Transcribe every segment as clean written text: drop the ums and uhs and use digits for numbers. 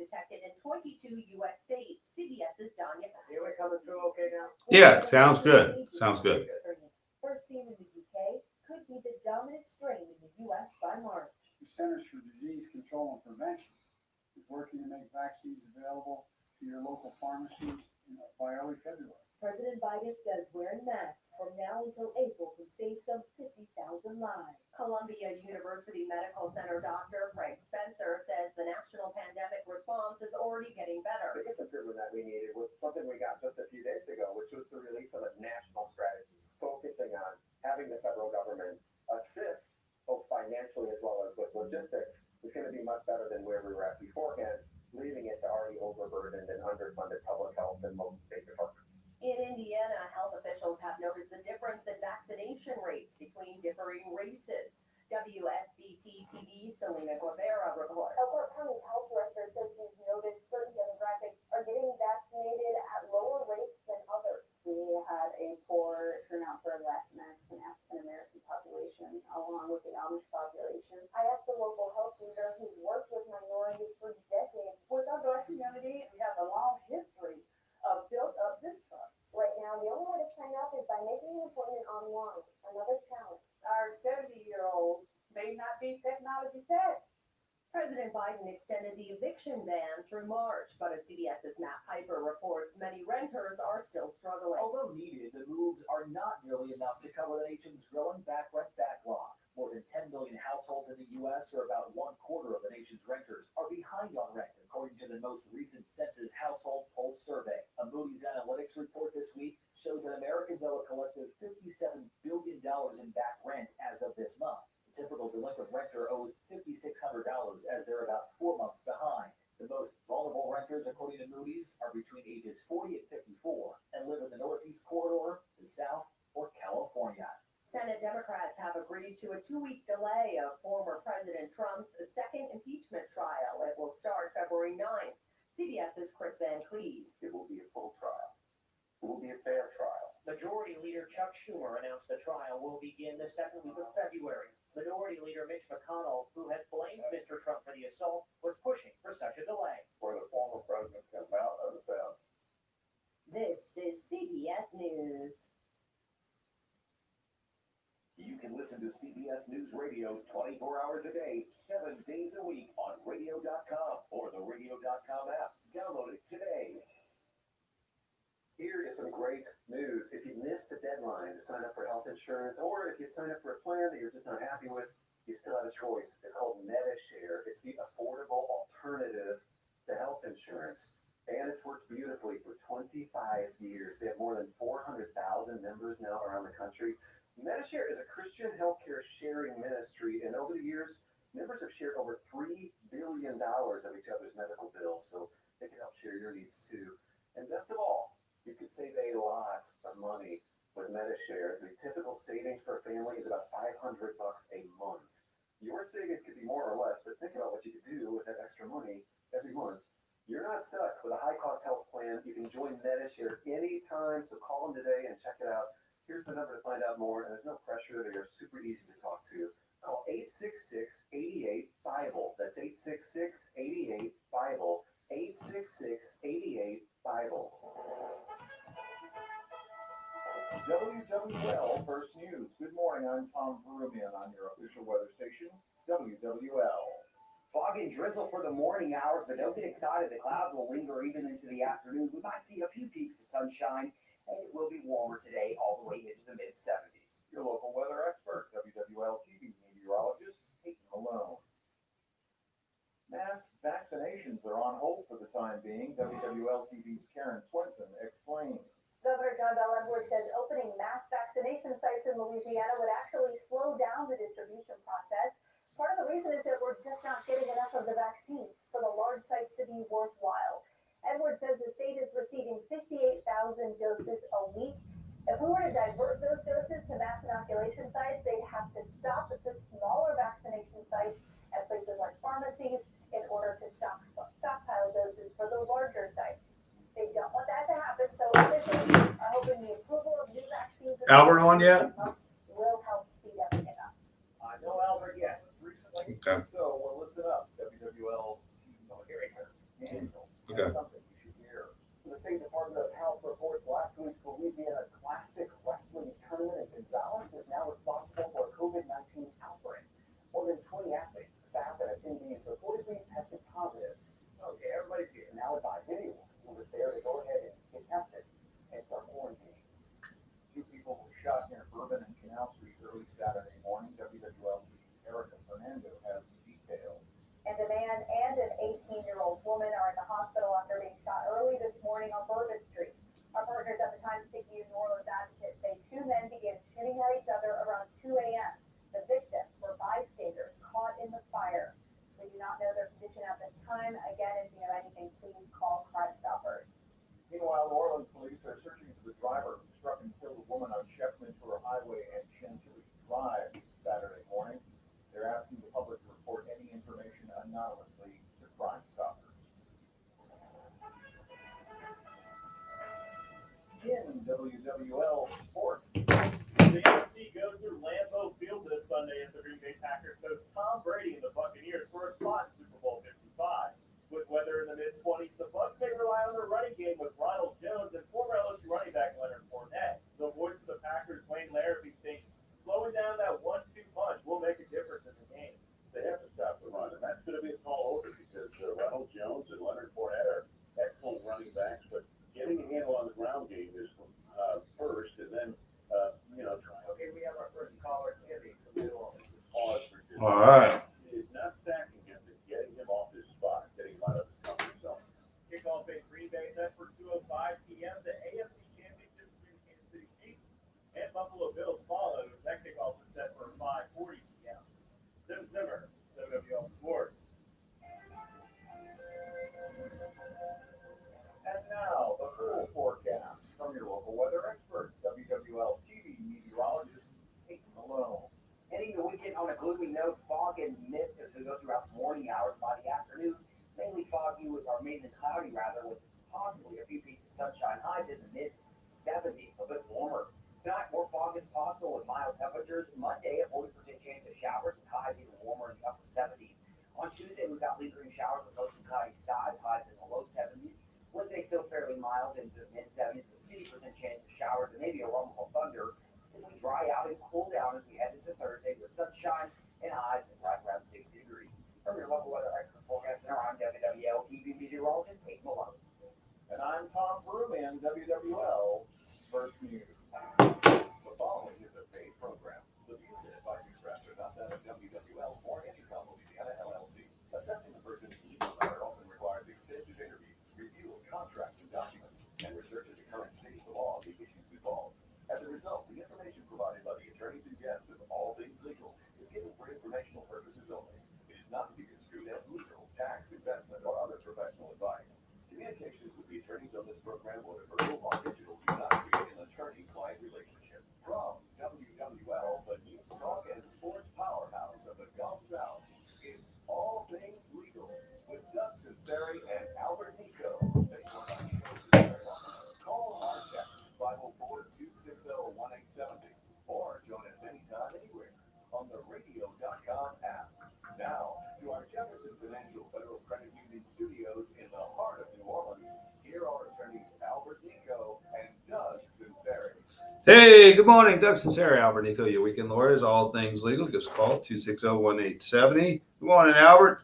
detected in 22 U.S. states. CBS's Danya. Are we coming through okay now? Yeah, sounds good. Sounds good. First seen in the UK, could be the dominant strain in the U.S. by March. The Centers for Disease Control and Prevention is working to make vaccines available to your local pharmacies by early February. President Biden says wearing masks from now until April can save some 50,000 lives. Columbia University Medical Center Dr. Frank Spencer says the national pandemic response is already getting better. The biggest improvement that we needed was something we got just a few days ago, which was the release of a national strategy focusing on having the federal government assist both financially as well as with logistics. Is going to be much better than where we were at beforehand, leaving it to already overburdened and underfunded public health and local state departments. In Indiana, health officials have noticed the difference in vaccination rates between differing races. WSBT-TV Selena Guevara reports. Elkhart County Health Director says she's noticed certain demographics are getting vaccinated at lower rates than others. We had a poor turnout for Latinx and African American population, along with the Amish population. I asked the local health leader who's worked with minorities for decades. With our Black community, we have a long history of built-up distrust. Right now, the only way to sign up is by making an appointment online. Another challenge. Our 70-year-olds may not be technology savvy. President Biden extended the eviction ban through March, but as CBS's Matt Piper reports, many renters are still struggling. Although needed, the moves are not nearly enough to cover the nation's growing rent backlog. More than 10 million households in the U.S., or about 1/4 of the nation's renters, are behind on rent, according to the most recent Census Household Pulse survey. A Moody's Analytics report this week shows that Americans owe a collective $57 billion in back rent as of this month. The typical delinquent renter owes $5,600, as they're about 4 months behind. The most vulnerable renters, according to Moody's, are between ages 40 and 54 and live in the Northeast Corridor, the South, or California. Senate Democrats have agreed to a 2-week delay of former President Trump's second impeachment trial. It will start February 9th. CBS's Chris Van Cleve. It will be a full trial. It will be a fair trial. Majority Leader Chuck Schumer announced the trial will begin the second week of February. Minority Leader Mitch McConnell, who has blamed Mr. Trump for the assault, was pushing for such a delay. Where the former president can come out of the bed. This is CBS News. You can listen to CBS News Radio 24 hours a day, 7 days a week on radio.com or the radio.com app. Download it today. Here is some great news. If you missed the deadline to sign up for health insurance, or if you sign up for a plan that you're just not happy with, you still have a choice. It's called Medishare. It's the affordable alternative to health insurance. And it's worked beautifully for 25 years. They have more than 400,000 members now around the country. Medishare is a Christian healthcare sharing ministry, and over the years, members have shared over $3 billion of each other's medical bills, so they can help share your needs too. And best of all, you could save a lot of money with Medishare. The typical savings for a family is about $500 a month. Your savings could be more or less, but think about what you could do with that extra money every month. You're not stuck with a high-cost health plan. You can join Medishare anytime, so call them today and check it out. Here's the number to find out more, and there's no pressure. They are super easy to talk to. Call 866-88-BIBLE. That's 866-88-BIBLE. 866-88-BIBLE. WWL First News. Good morning, I'm Tom Verumian on your official weather station, WWL. Fog and drizzle for the morning hours, but don't get excited. The clouds will linger even into the afternoon. We might see a few peaks of sunshine, and it will be warmer today, all the way into the mid-70s. Your local weather expert, WWL TV meteorologist, Peyton Malone. Mass vaccinations are on hold for the time being. WWL TV's Karen Swenson explains. Governor John Bell Edwards says opening mass vaccination sites in Louisiana would actually slow down the distribution process. Part of the reason is that we're just not getting enough of the vaccines for the large sites to be worthwhile. Edwards says the state is receiving 58,000 doses a week. If we were to divert those doses to mass inoculation sites, they'd have to stop at the smaller vaccination sites at places like pharmacies in order to stockpile doses for the larger sites. They don't want that to happen, so officials are hoping the approval of new vaccines Albert on yet? will help speed everything up. No Albert yet. Recently, Okay. So, well, listen up. WWL's TV. Oh, here we go. Daniel. Okay. That's something you should hear. The State Department of Health reports last week's Louisiana Classic Wrestling Tournament in Gonzales is now responsible for a COVID-19 outbreak. More than 20 athletes, staff, and attendees reportedly tested positive. Okay, everybody's here. Now advise anyone who was there to go ahead and get tested and start quarantining. 2 people were shot near Bourbon and Canal Street early Saturday morning. WWL TV's Erica Fernando has the details. And a man and an 18-year-old woman are in the hospital after being shot early this morning on Bourbon Street. Our partners at the Times-Picayune New Orleans Advocate say 2 men began shooting at each other around 2 a.m. The victims were bystanders caught in the fire. We do not know their condition at this time. Again, if you know anything, please call Crime Stoppers. Meanwhile, New Orleans police are searching for the driver who struck and killed a woman on Chef Ventura Highway and Chantilly Drive Saturday morning. They're asking the public to report any information anonymously to Crime Stoppers. In WWL Sports, The AFC goes through Lambeau Field this Sunday as the Green Bay Packers host Tom Brady and the Buccaneers for a spot in Super Bowl 55. With weather in the mid-20s, the Bucs may rely on their running game with Ronald Jones and former LSU running back Leonard Fournette. The voice of the Packers, Wayne Larrabee, thinks slowing down that 1-2 punch will make a difference in the game. They have to stop the run, and that's going to be a tall order because Ronald Jones and Leonard Fournette are excellent running backs, but getting a handle on the ground game is first, and then Okay, we have our first caller, Timmy from New Orleans. pause for just. All right. It is not sacking him, but getting him off his spot, getting him out of his comfort zone. Kickoff in Green Bay set for 2:05 p.m. The AFC Championship between Kansas City Chiefs and Buffalo Bills follows. That kickoff is set for 5:40 p.m. Sim Zimmer, WWL Sports. and now the full forecast from your local weather expert, WWL TV meteorologist Peyton Malone. Ending the weekend on a gloomy note, fog and mist as we go throughout the morning hours. By the afternoon, mainly foggy or mainly cloudy rather, with possibly a few peaks of sunshine. Highs in the mid-70s, a bit warmer. Tonight, more fog is possible with mild temperatures. Monday, a 40% chance of showers with highs even warmer in the upper 70s. On Tuesday, we've got lingering showers with mostly cloudy skies, highs in the low 70s. Wednesday, still fairly mild in the mid-70s with 50% chance of showers and maybe a rumble of thunder. Then we dry out and cool down as we head into Thursday with sunshine and highs right around 60 degrees. From your local weather expert forecast center, I'm WWL TV meteorologist Peyton Malone. And I'm Tom Broomand, WWL First News. The following is a paid program. The views and advice expressed are not that of WWL or Nicaud Louisiana LLC. Assessing a person's legal matter often requires extensive interviews, review of contracts and documents, and research of the current state of the law and the issues involved. As a result, the information provided by the attorneys and guests of All Things Legal is given for informational purposes only. It is not to be construed as legal, tax, investment, or other professional advice. Communications with the attorneys on this program, whether verbal or digital, do not create an attorney-client relationship. From WWL, the news talk and sports powerhouse of the Gulf South, it's All Things Legal with Doug Sunseri and Albert Nicaud. Call or text 504-260-1870 or join us anytime, anywhere on the radio.com app. Now, to our Jefferson Financial Federal Credit Union studios in the heart of New Orleans, here are attorneys Albert Nicaud and Doug Sunseri. Hey, good morning. Doug Sunseri, Albert Nicaud, your weekend lawyers, all things legal. Give us a call, 260-1870. Good morning, Albert.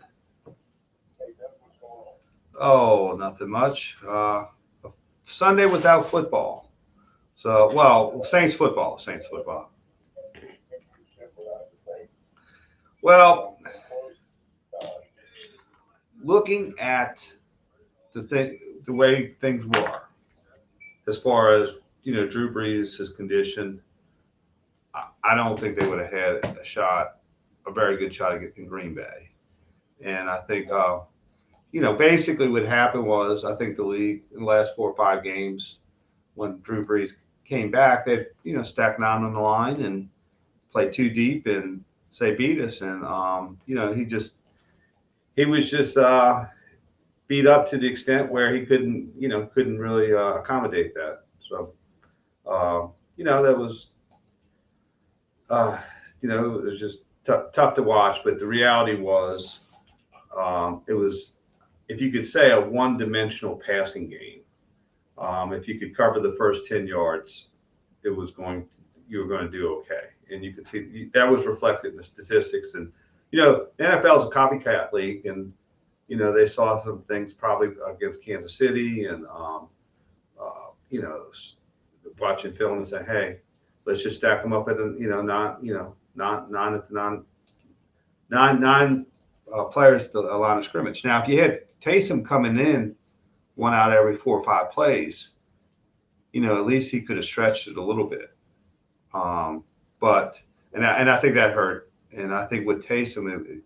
Hey, Doug, what's going on? Oh, nothing much. Sunday without football. So, well, Saints football. Well, looking at the way things were, as far as, Drew Brees, his condition, I don't think they would have had a very good shot in Green Bay. And I think, basically what happened was, I think the league in the last 4 or 5 games, when Drew Brees came back, they, stacked 9 on the line and played too deep and beat us. And, he was just beat up to the extent where he couldn't really accommodate that. So, that was, it was just tough to watch. But the reality was, it was if you could say a one-dimensional passing game, if you could cover the first 10 yards, you were going to do okay. And you could see that was reflected in the statistics. And, the NFL is a copycat league, and, they saw some things probably against Kansas City and, watching film and saying, hey, let's just stack them up at the, nine players to the line of scrimmage. Now, if you had Taysom coming in 1 out every 4 or 5 plays, at least he could have stretched it a little bit. But I think that hurt. And I think with Taysom,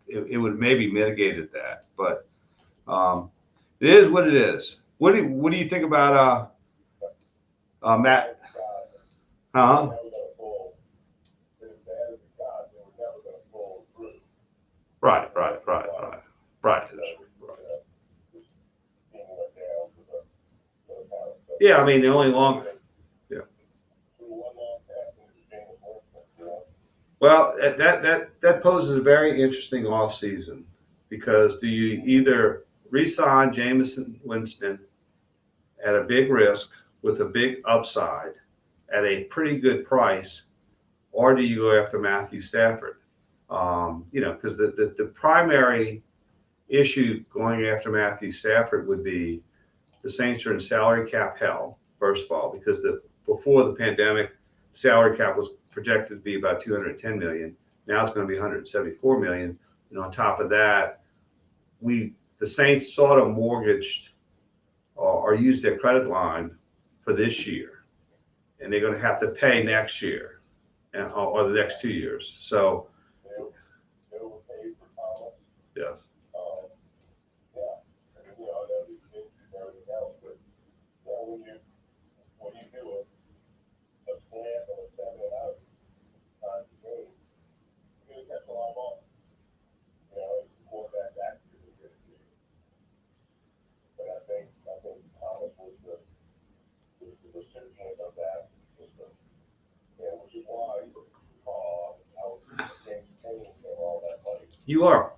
it would maybe mitigated that. But it is what it is. What do you think about Matt? Huh? Right. Yeah, I mean, the only long. Yeah. Well, that poses a very interesting offseason, because do you either re-sign Jameis Winston at a big risk with a big upside at a pretty good price, or do you go after Matthew Stafford? Because the primary issue going after Matthew Stafford would be the Saints are in salary cap hell, first of all, because before the pandemic, salary cap was projected to be about $210 million. Now it's going to be $174 million. And on top of that, the Saints sort of mortgaged or used their credit line for this year, and they're going to have to pay next year or the next 2 years. So, yes. You are.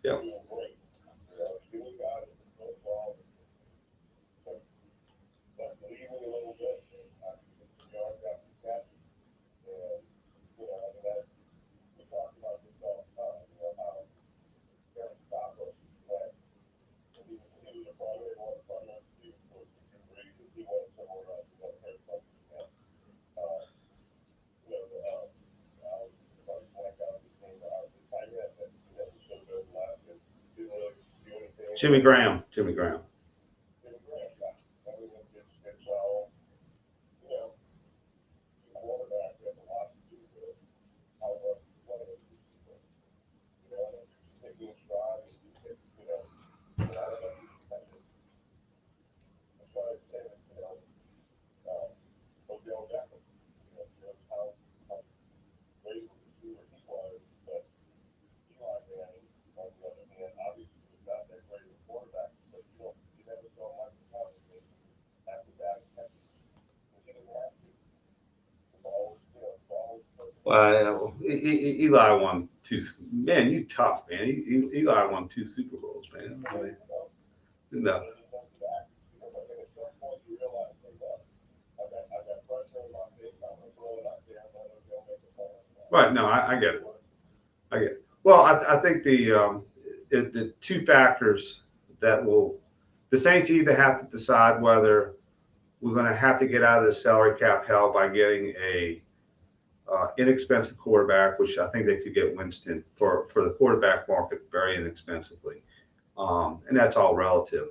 Yep. Jimmy Graham. Well, Eli won 2. Man, you tough, man. Eli won 2 Super Bowls, man. I mean, no. Right. No, I get it. Well, I think the 2 factors that the Saints either have to decide whether we're going to have to get out of the salary cap hell by getting a inexpensive quarterback, which I think they could get Winston for the quarterback market very inexpensively. And that's all relative.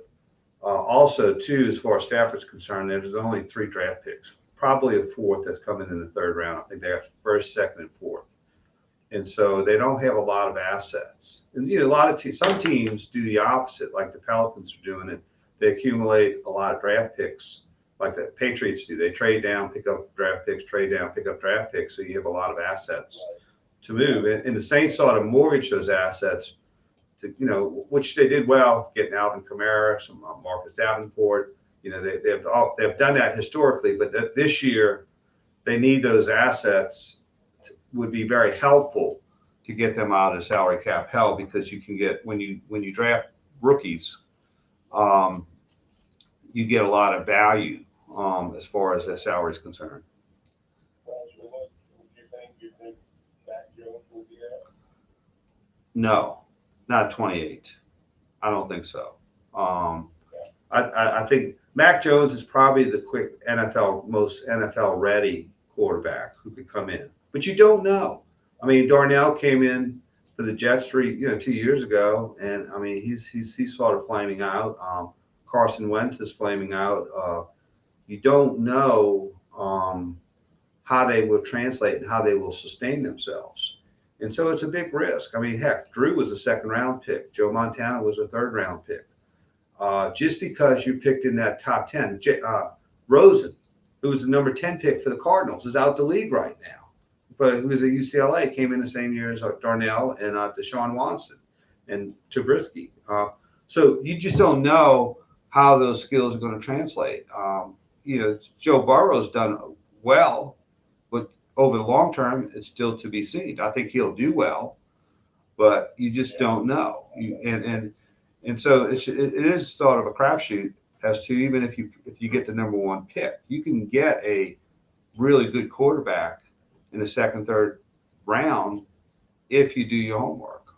Also, too, as far as Stafford's concerned, there's only 3 draft picks, probably a 4th that's coming in the 3rd round. I think they have 1st, 2nd, and 4th. And so they don't have a lot of assets. And some teams do the opposite, like the Pelicans are doing it. They accumulate a lot of draft picks, like the Patriots do. They trade down, pick up draft picks, trade down, pick up draft picks. So you have a lot of assets to move. And the Saints sort of mortgage those assets to, which they did well, getting Alvin Kamara, some Marcus Davenport. They've done that historically, but this year they need those assets would be very helpful to get them out of salary cap hell, because you can get, when you draft rookies, you get a lot of value as far as their salary is concerned. You think Mac Jones will be out? No, not 28. I don't think so. I think Mac Jones is probably the most NFL ready quarterback who could come in, but you don't know. I mean, Darnell came in for the Jets 2 years ago, and I mean he's sort of flaming out. Carson Wentz is flaming out. You don't know how they will translate and how they will sustain themselves. And so it's a big risk. I mean, heck, Drew was a second-round pick. Joe Montana was a third-round pick. Just because you picked in that top 10, Rosen, who was the number 10 pick for the Cardinals, is out the league right now. But who was at UCLA, came in the same year as Darnell and Deshaun Watson and Trubisky. So you just don't know how those skills are going to translate. Joe Burrow's done well, but over the long term, it's still to be seen. I think he'll do well, but you just don't know. And so it is sort of a crapshoot as to, even if you get the number one pick, you can get a really good quarterback in the second, third round if you do your homework.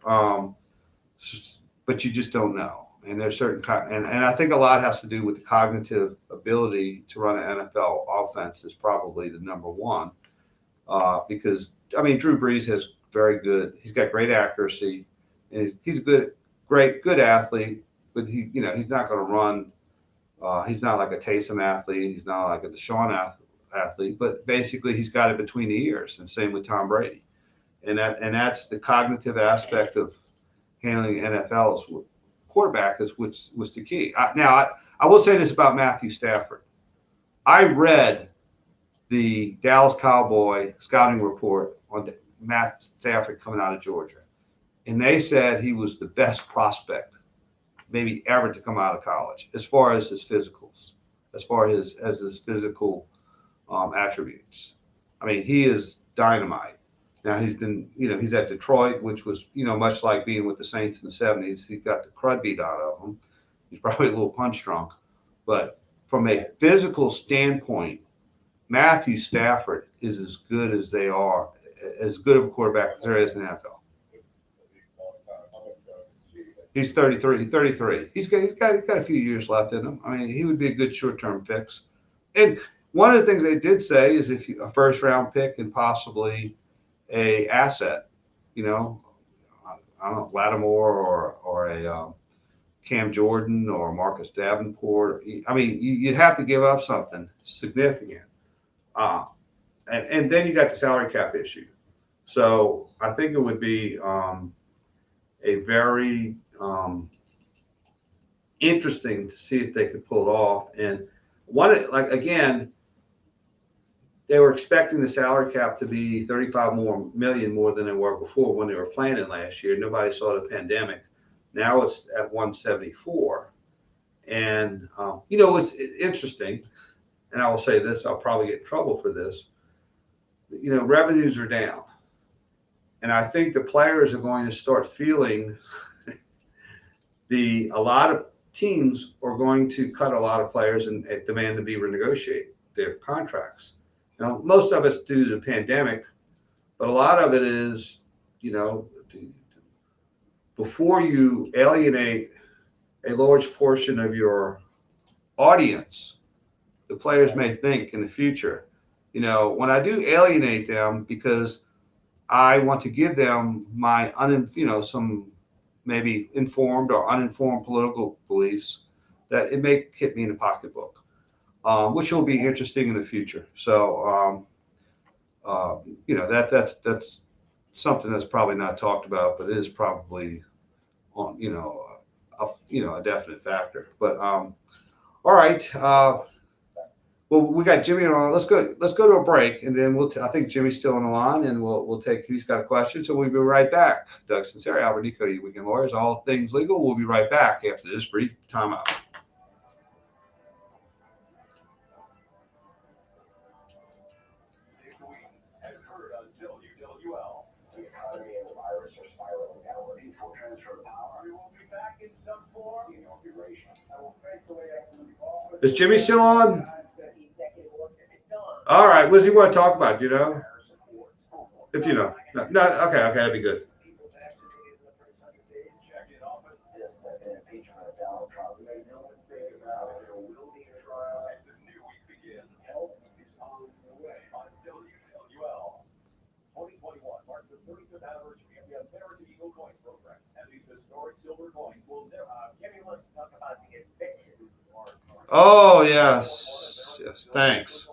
But you just don't know. And there's certain and I think a lot has to do with the cognitive ability to run an NFL offense is probably the number one. Because I mean, Drew Brees he's got great accuracy, and he's good athlete, but he's not going to run. He's not like a Taysom athlete. He's not like a Deshaun athlete, but basically he's got it between the ears, and same with Tom Brady. And that's the cognitive aspect of handling NFL's quarterback which was the key. I will say this about Matthew Stafford. I read the Dallas Cowboy scouting report on Matt Stafford coming out of Georgia, and they said he was the best prospect maybe ever to come out of college as far as his physicals, as far as his physical attributes. I mean, he is dynamite. Now he's at Detroit, which was, much like being with the Saints in the 70s. He got the crud beat out of him. He's probably a little punch drunk, but from a physical standpoint, Matthew Stafford is as good as they are, as good of a quarterback as there is in the NFL. He's 33. He's got a few years left in him. I mean, he would be a good short-term fix. And one of the things they did say is if a first-round pick and possibly a asset, I don't know, Lattimore or a Cam Jordan or Marcus Davenport. I mean, you'd have to give up something significant. And then you got the salary cap issue. So I think it would be a very interesting to see if they could pull it off. And again, they were expecting the salary cap to be $35 million more than they were before when they were planning last year. Nobody saw the pandemic. Now it's at 174. And, it's interesting. And I will say this, I'll probably get in trouble for this. Revenues are down. And I think the players are going to start feeling a lot of teams are going to cut a lot of players and demand to be renegotiate their contracts. Most of it's due to the pandemic, but a lot of it is, before you alienate a large portion of your audience, the players may think in the future, when I do alienate them because I want to give them my some maybe informed or uninformed political beliefs, that it may hit me in the pocketbook, which will be interesting in the future. So, that's something that's probably not talked about, but it is probably on, a definite factor. But all right. Well, we got Jimmy on. Let's go to a break, and then I think Jimmy's still on the line, and we'll take. He's got a question, so we'll be right back. Doug Sunseri, Albert Nicaud, your Weekend Lawyers, all things legal. We'll be right back after this brief timeout. hours for spiraling downward. Peaceful transfer of power. We will be back in some form. Inauguration. I will faithfully execute all. Is Jimmy still on? The executive order is still on. All right. What does he want to talk about? Do you know? If you know. No, okay, that'd be good. People vaccinated in the first 100 days. Check it often. This second impeachment of Donald Trump. Make no mistake about it. There will be a trial as the new week begins. Help is on the way. On WWL. 2021 marks the 35th anniversary of the American Eagle Coin Program, and these historic silver coins will never. Kimmy wants to talk about the eviction. Oh, yes. Yes, thanks.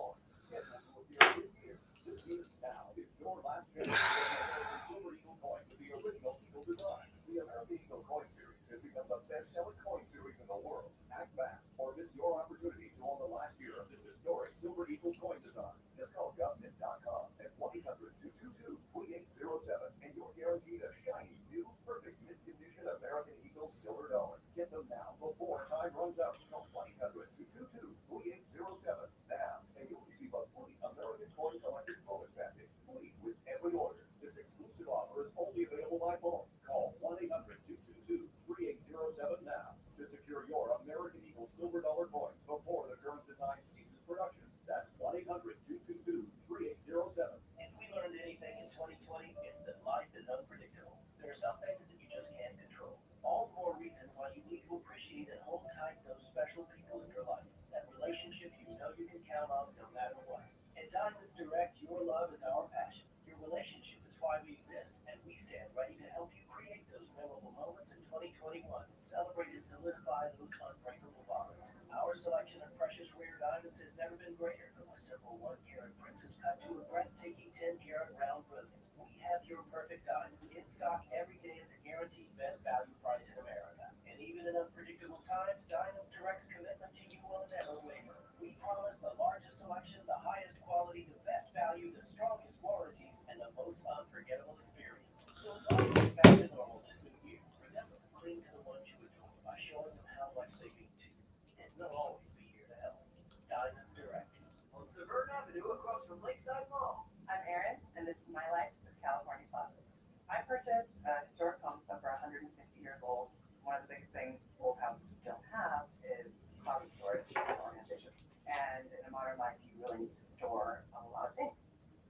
This is now. It's your last chance to get the Silver Eagle coin with the original Eagle design. The American Eagle Coin Series has become the best-selling coin series in the world. Act fast or miss your opportunity to own the last year of this historic Silver Eagle coin design. Just call government.com at 1-800-222-2807 and you're guaranteed a shiny, new, perfect mint-condition American Eagle silver dollar. Get them now before time runs out. Call 1-800-222-2807 now and you'll receive a free American Coin Collector's bonus package, free with every order. This exclusive offer is only available by phone. Call 1-800-222-2807 now to secure your American Eagle silver dollar coins before the current design ceases production. That's 1-800-222-2807. If we learned anything in 2020, it's that life is unpredictable. There are some things that you just can't control. All the more reason why you need to appreciate and hold tight those special people in your life. That relationship you know you can count on no matter what. At Diamonds Direct, your love is our passion. Your relationship is why we exist, and we stand ready to help you create those memorable moments in 2021. Celebrate and solidify those unbreakable bonds. Our selection of precious rare diamonds has never been greater, from a simple 1-carat princess cut to a breathtaking 10-carat round brilliant. We have your perfect diamond in stock every day at the guaranteed best value price in America. And even in unpredictable times, Diamonds Direct's commitment to you will never waver. We promise the largest selection, the highest quality, the best value, the strongest warranties, and the most unforgettable experience. So as long as it's back to normal this new year, remember, cling to the ones you adore by showing them how much they mean to you. And they'll always be here to help. Diamonds Direct. On Severn Avenue across from Lakeside Mall. I'm Erin, and this is my life with California Closets. I purchased a historic home that's over 150 years old. One of the biggest things old houses don't have is closet storage and organization. And in a modern life, you really need to store a lot of things.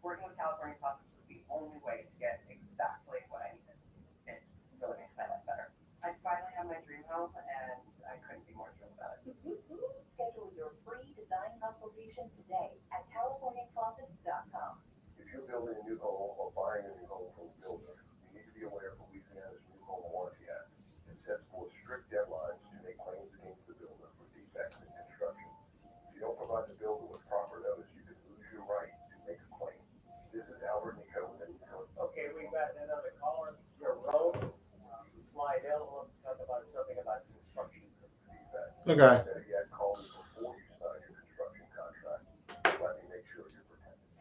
Working with California Closets was the only way to get exactly what I needed. It really makes my life better. I finally have my dream home, and I couldn't be more thrilled about it. Schedule your free design consultation today at CaliforniaClosets.com. If you're building a new home or buying a new home from a builder, you need to be aware of Louisiana's New Home Warranty Act. It sets forth strict deadlines to make claims against the builder for defects in construction. If you don't provide the builder with proper notice, you could lose your right to make a claim. This is Albert Nicaud with the Nicaud. Okay, we've got another caller. Jerome. Slidell wants to talk about something about construction. Defect. Okay. Better yet, call me before you sign your construction contract. Let me make sure you're protected.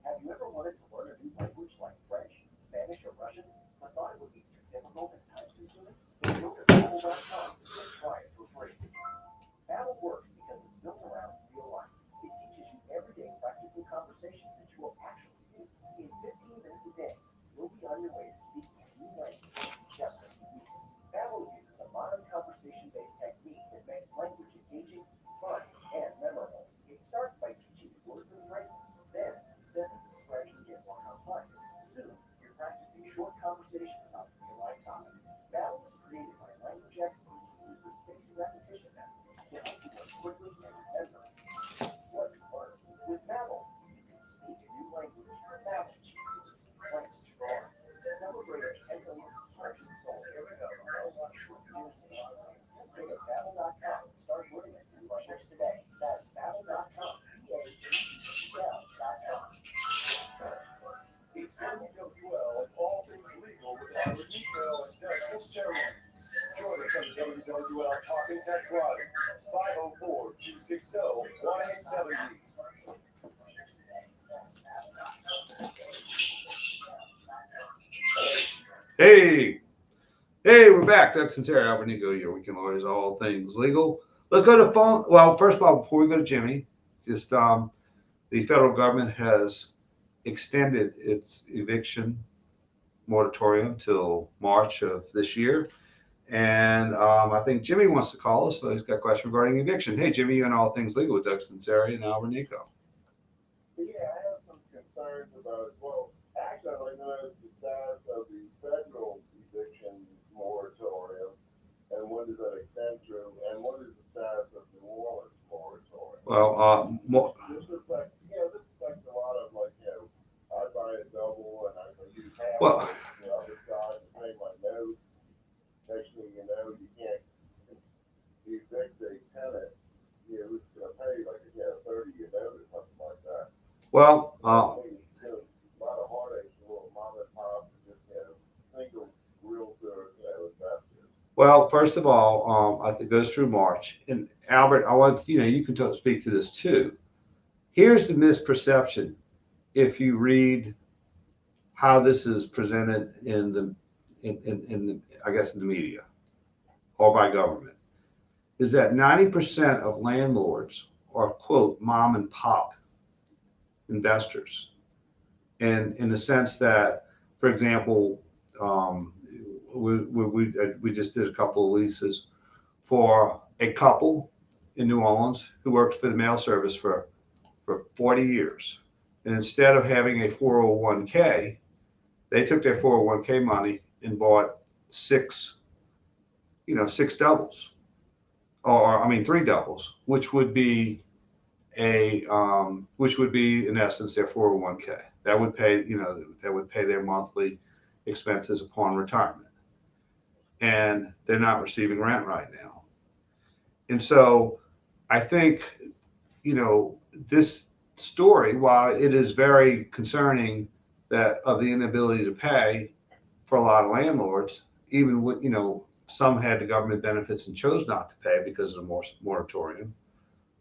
Have you ever wanted to learn a new language like French, Spanish, or Russian, but thought it would be too difficult and time-consuming? Then go to Babbel.com and try it for free. Babbel works because it's built around real life. It teaches you everyday practical conversations that you will actually use. In 15 minutes a day, you'll be on your way to speaking a new language in just a few weeks. Babbel uses a modern conversation-based technique that makes language engaging, fun, and memorable. It starts by teaching you words and phrases. Then, sentences gradually get more complex. Soon, you're practicing short conversations about real-life topics. Babbel was created by language experts who use the spaced repetition method to help you learn quickly and remember what you learned. With Babbel, you can speak a new language without language bar. Celebrate 10 million subscriptions sold. Here we go. Short conversations. Just go to Babbel.com and start learning a new language today. That's Babbel.com. BABBL.com. It's WWL and all things legal with Albert Nicaud and Sunseri. Join us on the WWL Talking Text Line, 504-260-1870. Hey, we're back. That's Sunseri, Albert Nicaud here. We can always all things legal. Let's go to phone. Well, first of all, before we go to Jimmy, just the federal government has extended its eviction moratorium till March of this year. And I think Jimmy wants to call us, so he's got a question regarding eviction. Hey, Jimmy, you and all things legal with Doug Sunseri and Albert Nicaud. Yeah, I have some concerns about, well, actually, I'd like to know the status of the federal eviction moratorium, and when does that extend to, and what is the status of New Orleans moratorium? Well, This affects, this affects a lot of, like, I buy a double and I use half well, of the other side to pay my note. Next thing you know, you can't evict a tenant, who's gonna pay like, 30-year note or something like that. well, A lot of heartache for little mom and pop, just, single realtor, investors. well, first of all, I think it goes through March. And Albert, I want you can speak to this too. Here's the misperception if you read how this is presented in the I guess in the media or by government, is that 90% of landlords are quote mom and pop investors, and in the sense that, for example, we just did a couple of leases for a couple in New Orleans who worked for the mail service for 40 years. And instead of having a 401k, they took their 401k money and bought six doubles, or I mean, three doubles, which would be in essence their 401k. That would pay their monthly expenses upon retirement. And they're not receiving rent right now. And so I think, this story, while it is very concerning that of the inability to pay for a lot of landlords, even with, some had the government benefits and chose not to pay because of the moratorium.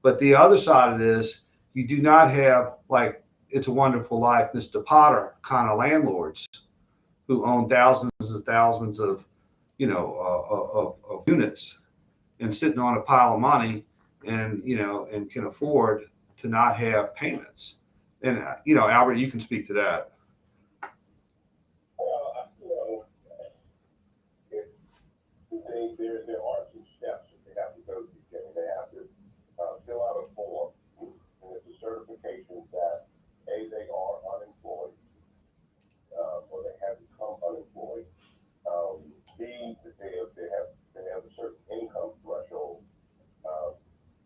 But the other side of this, you do not have like It's a Wonderful Life, Mr. Potter kind of landlords who own thousands and thousands of, of units and sitting on a pile of money and can afford to not have payments. And Albert, you can speak to that. Well, there are some steps that they have to go through. They have to fill out a form, and it's a certification that they are unemployed, or they have become unemployed. B, that they have a certain income threshold.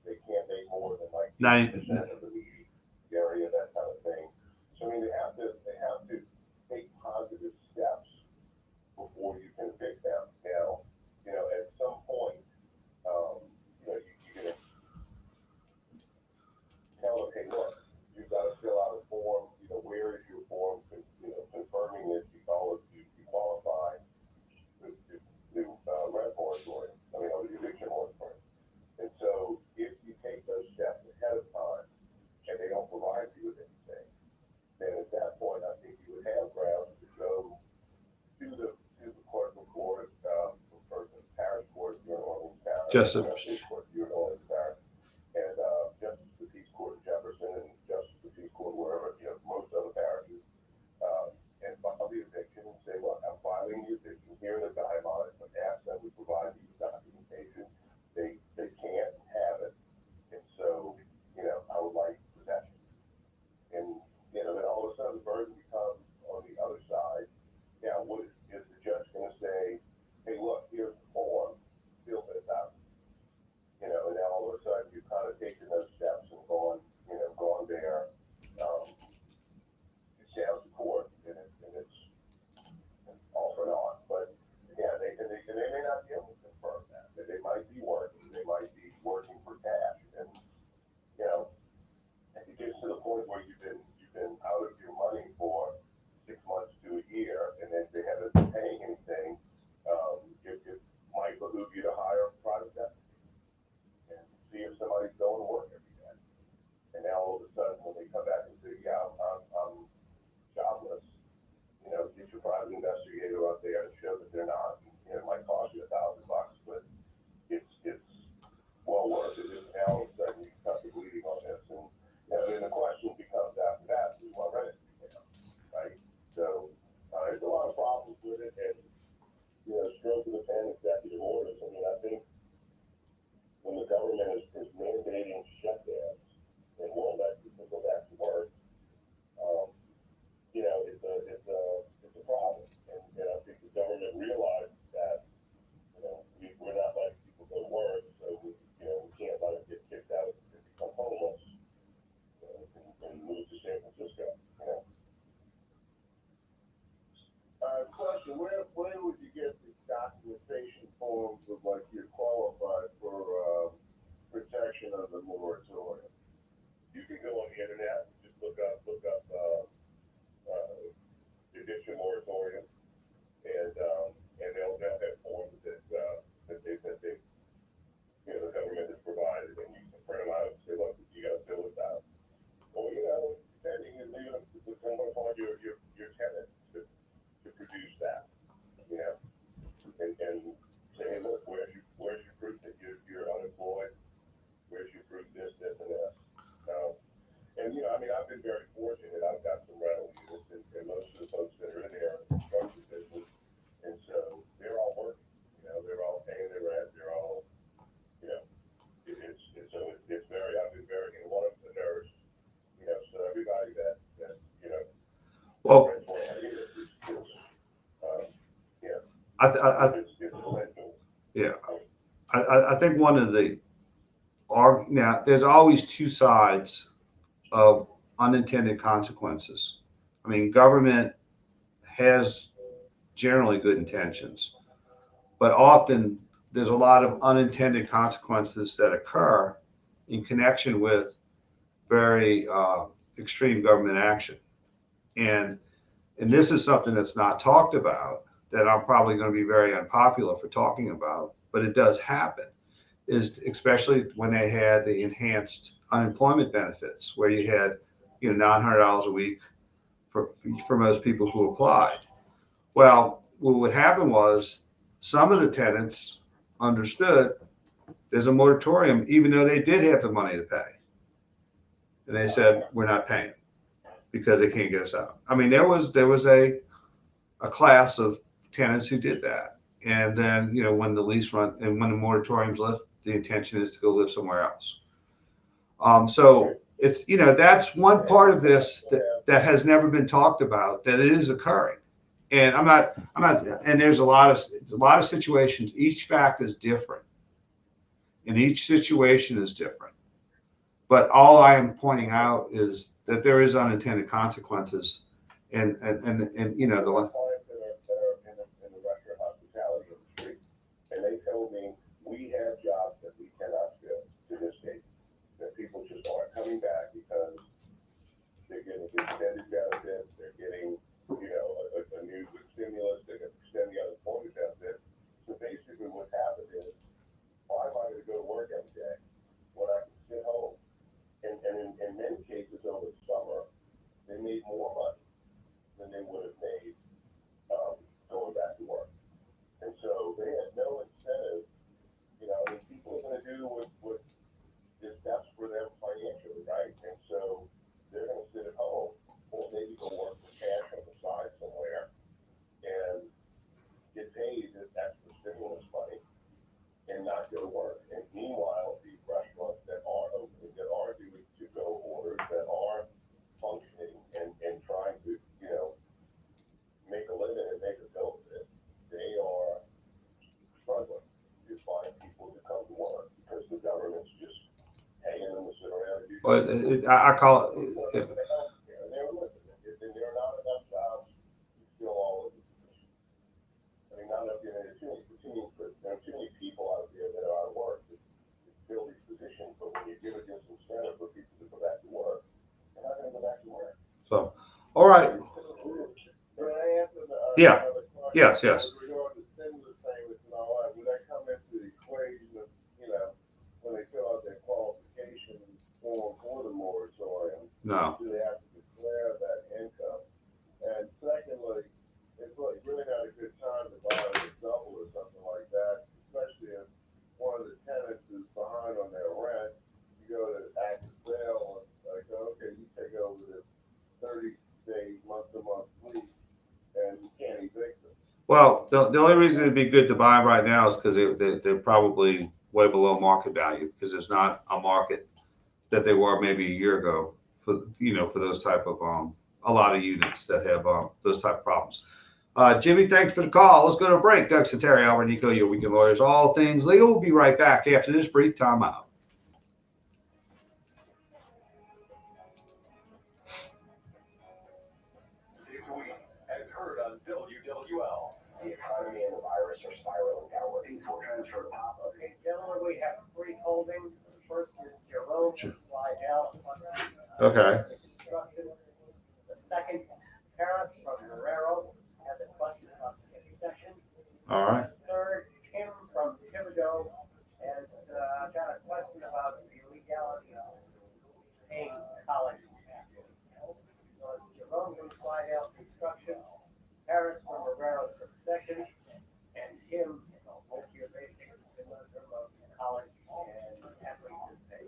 They can't make more than like 90% of the median area, that kind of thing. So I mean, they have to take positive steps before you can pick them. Now, at some point, you're gonna tell them, hey, look, you've got to fill out a form. Where is your form? Confirming that you qualify to rent moratorium. Or the eviction moratorium. And so, if you take those steps ahead of time, and they don't provide you with anything, then at that point, I think you would have grounds to go to the clerk of court, or the parish court, if you're in Orleans Parish, Justice. court, if you're in Orleans Parish, and Justice of the Peace Court of Jefferson, and Justice of the Peace Court, wherever, most other parishes, and file the eviction and say, look, I'm filing the eviction, here are the guidelines, but ask them to provide you with documentation. They can't have it, and so, I would like possession. And, then all of a sudden the burden becomes on the other side. Now, is the judge going to say, hey, look, here's the form, fill this out? So where would you get the documentation forms of like you're qualified for protection of the moratorium? You can go on the internet, just look up eviction moratorium, and they'll have forms that they the government has provided, and you can print them out and say, look, you got to fill this out. Well, depending is even depending upon your tenant to produce that, and say, hey, look, where's your proof that you're unemployed? Where's your proof this, and this? And I've been very fortunate. I've got some rental units, and most of the folks that are in there are in the construction business, and so they're all working. They're all paying their rent. They're all, it's very. I've been very, and one of the nurse, so everybody that Well, I think one of the now there's always two sides of unintended consequences. I mean, government has generally good intentions, but often there's a lot of unintended consequences that occur in connection with very extreme government action. And this is something that's not talked about, that I'm probably going to be very unpopular for talking about, but it does happen, is especially when they had the enhanced unemployment benefits, where you had $900 a week for most people who applied. Well, what would happen was some of the tenants understood there's a moratorium, even though they did have the money to pay. And they said, we're not paying because they can't get us out. I mean, there was a class of tenants who did that. And then, when the lease run and when the moratoriums lift, the intention is to go live somewhere else. So it's, that's one part of this that has never been talked about, that it is occurring. And I'm not, and there's a lot of situations. Each fact is different, and each situation is different. But all I am pointing out is that there is unintended consequences, and the clients that are in the restaurant hospitality industry, and they told me we have jobs that we cannot fill to this date. That people just aren't coming back because they're getting extended benefits, they're getting a new stimulus, they're going to extend the unemployment benefit. So basically what's happened is, why am I going to go to work every day when I can sit home? And in many cases over the summer, they made more money than they would have made going back to work. And so they had no incentive, people are going to do what is best for them financially, right? And so they're going to sit at home or maybe go work for cash on the side somewhere and get paid this extra stimulus money and not go to work. And meanwhile, the restaurants that are open, that are doing to-go orders, that are functioning and trying to, make a living and make a go of it, they are struggling to find people to come to work because the government's just paying them to sit around and do. Well, I call it. There are not enough jobs to fill all of the positions. I mean, not enough. There's too many people out there that are out of work to fill these positions. But when you give a disincentive for people to go back to work, they're not going to go back to work. So, all right. Can I answer Yeah. another question? Yes. With regard to stimulus payments and all that, would that come into the equation of, when they fill out their qualification form for the moratorium? No. Do they have to declare that income? And secondly, it's like really not a good time to buy a double or something like that, especially if one of the tenants is behind on their rent. You go to active sale and like, okay, you take over this 30-day, month-to-month lease, and you can't evict them. Well, the only reason it'd be good to buy them right now is because they're probably way below market value, because there's not a market that they were maybe a year ago for those type of a lot of units that have those type of problems. Jimmy, thanks for the call. Let's go to a break. Doug Sunseri, Albert Nicaud, your Weekend Lawyers, all things legal. We'll be right back after this brief timeout. This week at As heard on WWL. The economy and the virus are spiraling downward. Things will transfer to pop. Okay, gentlemen, we have three holding. First is Jerome Slidell. Okay. Construction. The second, Paris from Guerrero, has a question about succession. All right. Third, Tim from Thibodeau has got a question about the legality of paying college athletes. So it's Jerome from Slidell Construction, Paris from Guerrero Succession, and Tim, what's your basic conundrum of college and athletes and pay?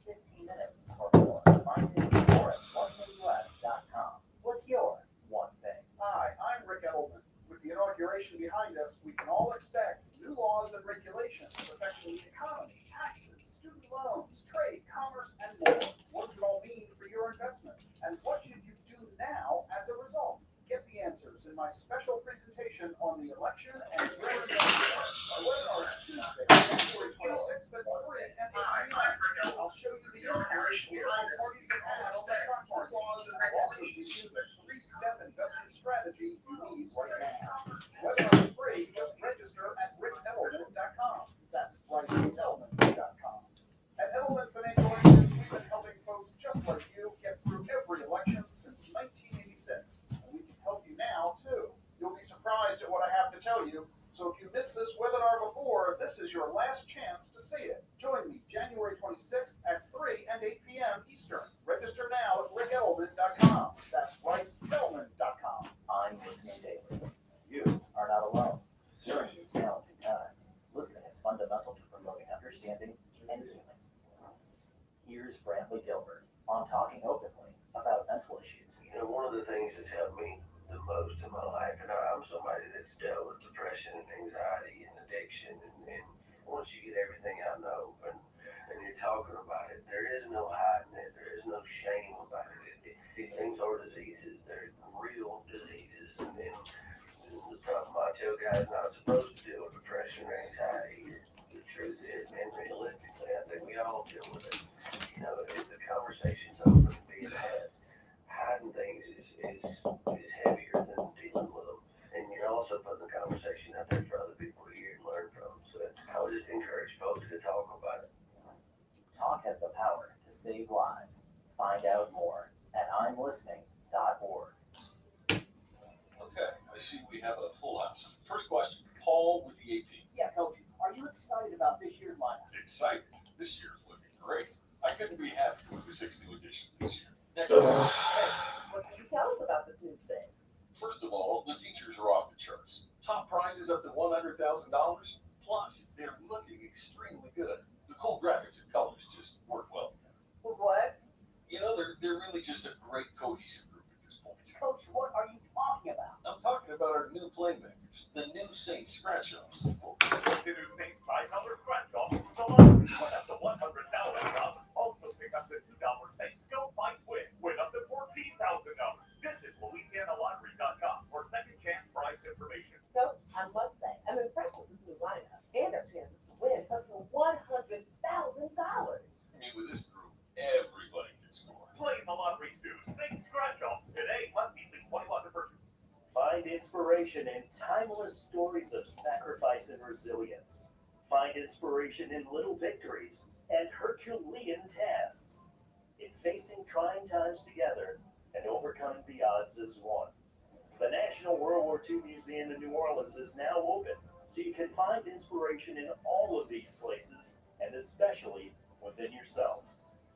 15 minutes or more. Find Tim's more at onethingus.com. What's your one thing? Hi, I'm Rick Edelman. With the inauguration behind us, we can all expect new laws and regulations affecting the economy, taxes, student loans, trade, commerce, and more. What does it all mean for your investments? And what should you do now as a result? Get the answers in my special presentation on the election and my webinar is Tuesday, January 26th at 3 and 8 p.m. I'll show you the impact all parties have had on the stock market. I'll also give you the 3-step investment strategy you need right now. Webinar is free. Just register at rickedelman.com. That's bryceedelman.com. At Edelman Financial Agents, we've been helping folks just like you get through every election since 1986. And we can help you now, too. You'll be surprised at what I have to tell you. So if you missed this webinar before, this is your last chance to see it. Join me January 26th at 3 and 8 p.m. Eastern. Register now at rickedelman.com. That's bryceedelman.com. I'm listening daily. You are not alone. During these challenging times, listening is fundamental to promoting understanding and healing. Here's Brantley Gilbert on Talking Openly about mental issues. You know, one of the things that's helped me the most in my life, and I'm somebody that's dealt with depression and anxiety and addiction, and once you get everything out in the open and you're talking about it, there is no hiding it, there is no shame about it. These things are diseases, they're real diseases, and the tough macho guy is not supposed to deal with depression or anxiety. The truth is, man, realistically, I think we all deal with it. You know, if the conversation's open and being had, hiding things is heavier than dealing with them. And you're also putting the conversation out there for other people to hear and learn from. So I would just encourage folks to talk about it. Talk has the power to save lives. Find out more at imlistening.org. Okay, I see we have a full house. First question, Paul with the AP. Yeah, Coach, are you excited about this year's lineup? Excited. This year's looking great. I couldn't be happy with the 6 new additions this year. Next question. What can you tell us about this new thing? First of all, the features are off the charts. Top prizes up to $100,000. Plus, they're looking extremely good. The cool graphics and colors just work well together. What? You know, they're really just a great cohesive group at this point. Coach, what are you talking about? I'm talking about our new playmakers, the new Saints scratch-offs. The new Saints $5 scratch-off from the lottery. Win up to $100,000. Also pick up the $2 Saints Go Fight Win up to $14,000. Visit LouisianaLottery.com for second chance prize information. Coach, I must say, I'm impressed with this new lineup and our chances to win up to $100,000. I mean, with this group, everybody can score. Play the lottery's new Saints scratch-offs today. Must be at least 21 to purchase. Find inspiration in timeless stories of sacrifice and resilience. Find inspiration in little victories and Herculean tasks. In facing trying times together and overcoming the odds as one. The National World War II Museum in New Orleans is now open, so you can find inspiration in all of these places, and especially within yourself.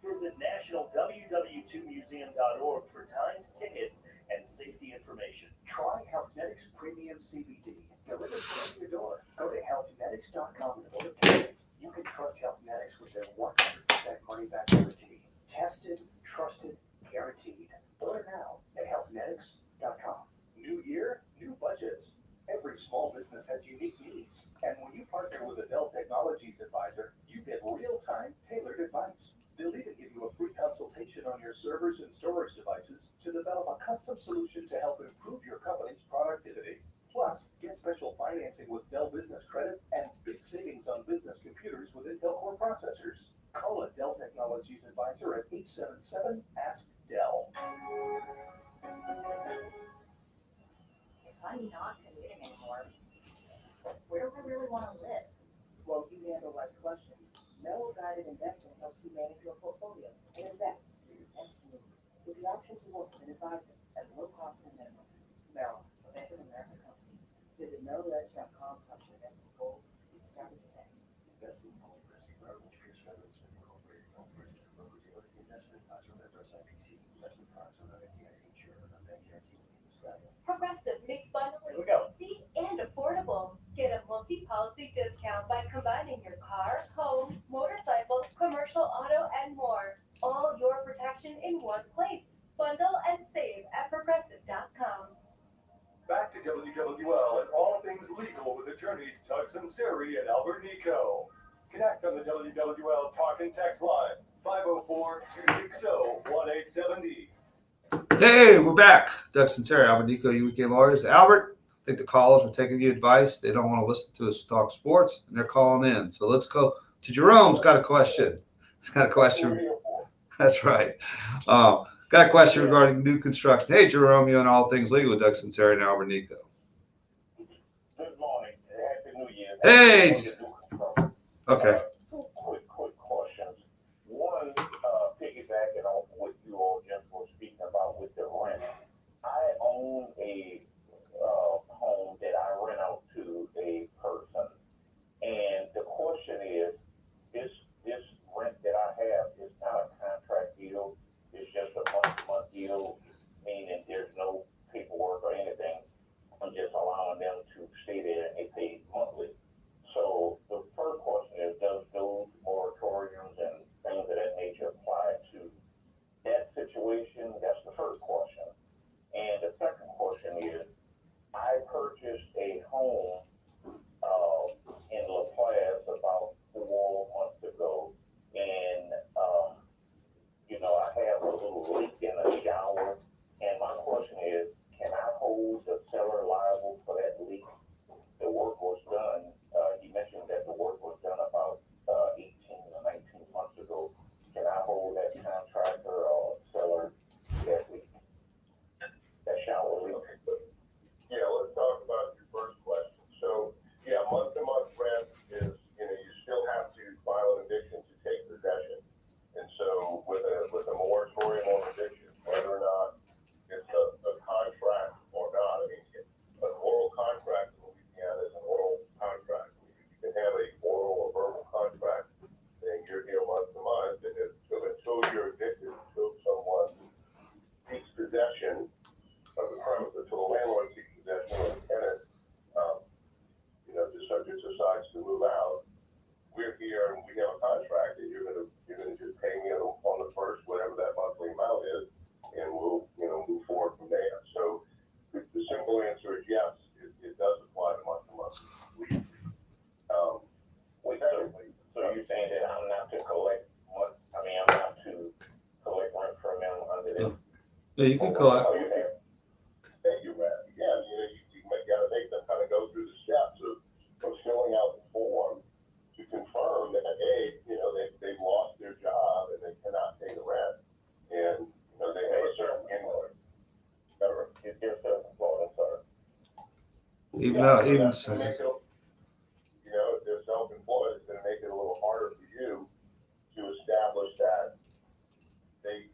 Visit nationalww2museum.org for timed tickets and safety information. Try Healthnetics Premium CBD, delivered straight to your door. Go to healthnetics.com and order today. You can trust Healthnetics with their 100% money-back guarantee. Tested, trusted, guaranteed. Order now at healthnetics.com. New year, new budgets. Every small business has unique needs. And when you partner with a Dell Technologies advisor, you get real-time tailored advice. They'll even give you a free consultation on your servers and storage devices to develop a custom solution to help improve your company's productivity. Plus, get special financing with Dell Business Credit and big savings on business computers with Intel Core processors. Call a Dell Technologies advisor at 877-ASK-DELL. I'm not commuting anymore. Where do I really want to live? Well, you handle life's questions. Merrill Guided Investing helps you manage your portfolio and invest for your next move. With the option to work with an advisor at low cost and minimum. Merrill, a Bank of America company. Visit merrilledge.com/investing goals to get started today. Investing in only risk. Merrill Lynch Pierce Federal Smith Incorporated, health registered broker dealer, investment advisor, member SIPC. Investment products are not FDIC insured or non-bank guarantee will be value. Progressive makes bundling Here we go. easy and affordable. Get a multi-policy discount by combining your car, home, motorcycle, commercial auto, and more. All your protection in one place. Bundle and save at progressive.com. Back to WWL and all things legal with attorneys Doug Sunseri and Albert Nicaud. Connect on the WWL Talk and Text line, 504-260-1870. Hey, we're back. Doug Sunseri, Albert Nicaud, UK Lawyers. Albert, I think the callers are taking the advice. They don't want to listen to us talk sports, and they're calling in. So let's go to Jerome's got a question. He's got a question. That's right. Got a question regarding new construction. Hey, Jerome, you on all things legal with Doug Sunseri and Albert Nicaud. Good morning. Happy New Year. Hey. Okay. Two quick questions. One, piggybacking off what you all just were speaking about with the rent. I own a home that I rent out to a person, and the question is, this rent that I have is not a contract deal. It's just a month-to-month deal, meaning there's no paperwork or anything. I'm just allowing them to stay there and they pay monthly. So the first question is, does those moratoriums and things of that nature apply to that situation? That's the first question. And the second question is, I purchased a home in La Place about 4 months ago, and I have a little leak in the shower, and my question is, can I hold the seller liable for that leak? The work was done, he mentioned that the work was done about 18 or 19 months ago. Can I hold that contractor or seller that leak, that shower leak? Yeah, let's talk about your first question. So, yeah, month-to-month rent is, you still have to file an eviction to take possession. And so with a moratorium on eviction, whether or not it's a contract or not, I mean, an oral contract in Louisiana is an oral contract. You can have a oral or verbal contract saying you're here month to month, and until you're evicted, until someone takes possession of the premise, until the landlord takes possession of the tenant, decides to move out, we're here and we have a contract, and you're gonna just pay me on the first, whatever that monthly amount is, and we'll move forward from there. So the simple answer is yes, it does apply to month-to-month lease. So you're saying that I'm not to collect rent from them under this? Yeah, you can collect. Thank you, Matt. Yeah, you gotta make them kind of go through the steps of filling out the form to confirm that they've lost their job and they cannot pay the rent, and they have a certain income. If they're self-employed, I'm sorry. Even so. If they're self-employed, it's going to make it a little harder for you to establish that they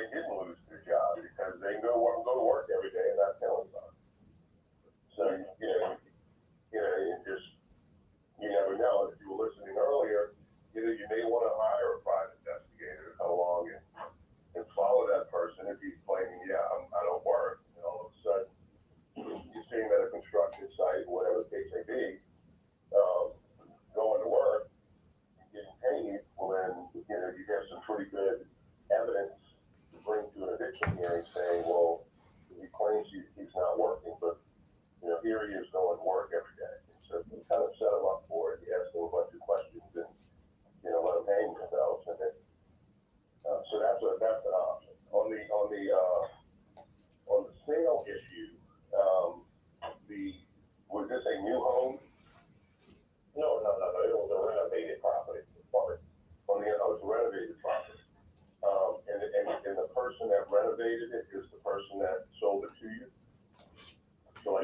didn't lose their job, because they go to work every day and not telling them. So you never know. If you were listening earlier, you may want to hire a private investigator to come along and follow that person if he's claiming, I don't work, and all of a sudden you see him at a construction site, whatever the case may be, going to work and getting paid. Well, then you have some pretty good evidence to bring to an eviction hearing saying, well, he claims he's not working, but here he is going to work every day. And so you kind of set him up for it. You ask him a bunch of questions and let him hang themselves. And then, so that's an option. On the sale issue, was this a new home? No. It was a renovated property. It's a renovated property. And the person that renovated it is the person that sold it to you. So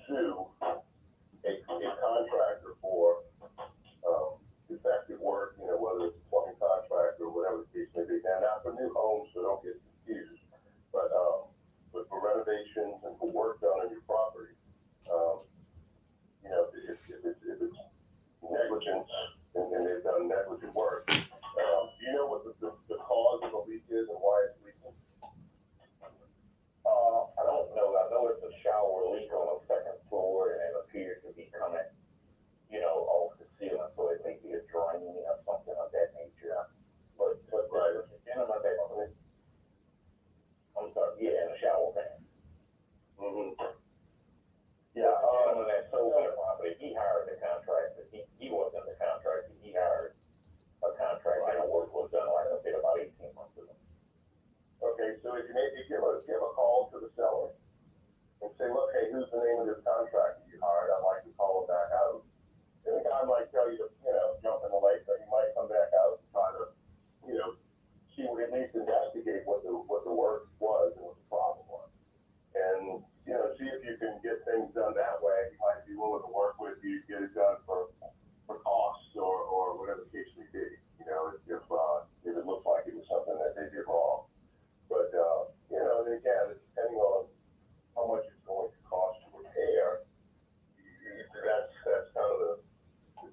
sue a contractor for defective work, whether it's a plumbing contractor or whatever the case may be. Now, not for new homes, so don't get confused, but for renovations and for work done on your property, if it's negligence and they've done negligent work, do you know what the cause of the leak is and why it's leaking? I don't know. I know it's a shower leak on the second floor, and it appears to be coming, off the ceiling, so it may be a drain or something of that nature. But right, it's the gentleman that, I'm sorry, yeah, in the shower pan. Mm-hmm. Yeah, gentleman that sold the property, he hired the contractor. He wasn't the contractor. He hired a contractor, and the work was done, like I said, about 18 months ago. Okay, so if you give a call to the seller and say, look, hey, who's the name of this contractor you hired? I'd like to call it back out. And the guy might tell you to, jump in the lake, but he might come back out and try to, see what, at least investigate what the work was and what the problem was. And, see if you can get things done that way. He might be willing to work with you, get it done for costs or whatever the case may be. If it looks like it was something that they did wrong. But, and again, it's depending on how much it's going to cost to repair. That's kind of the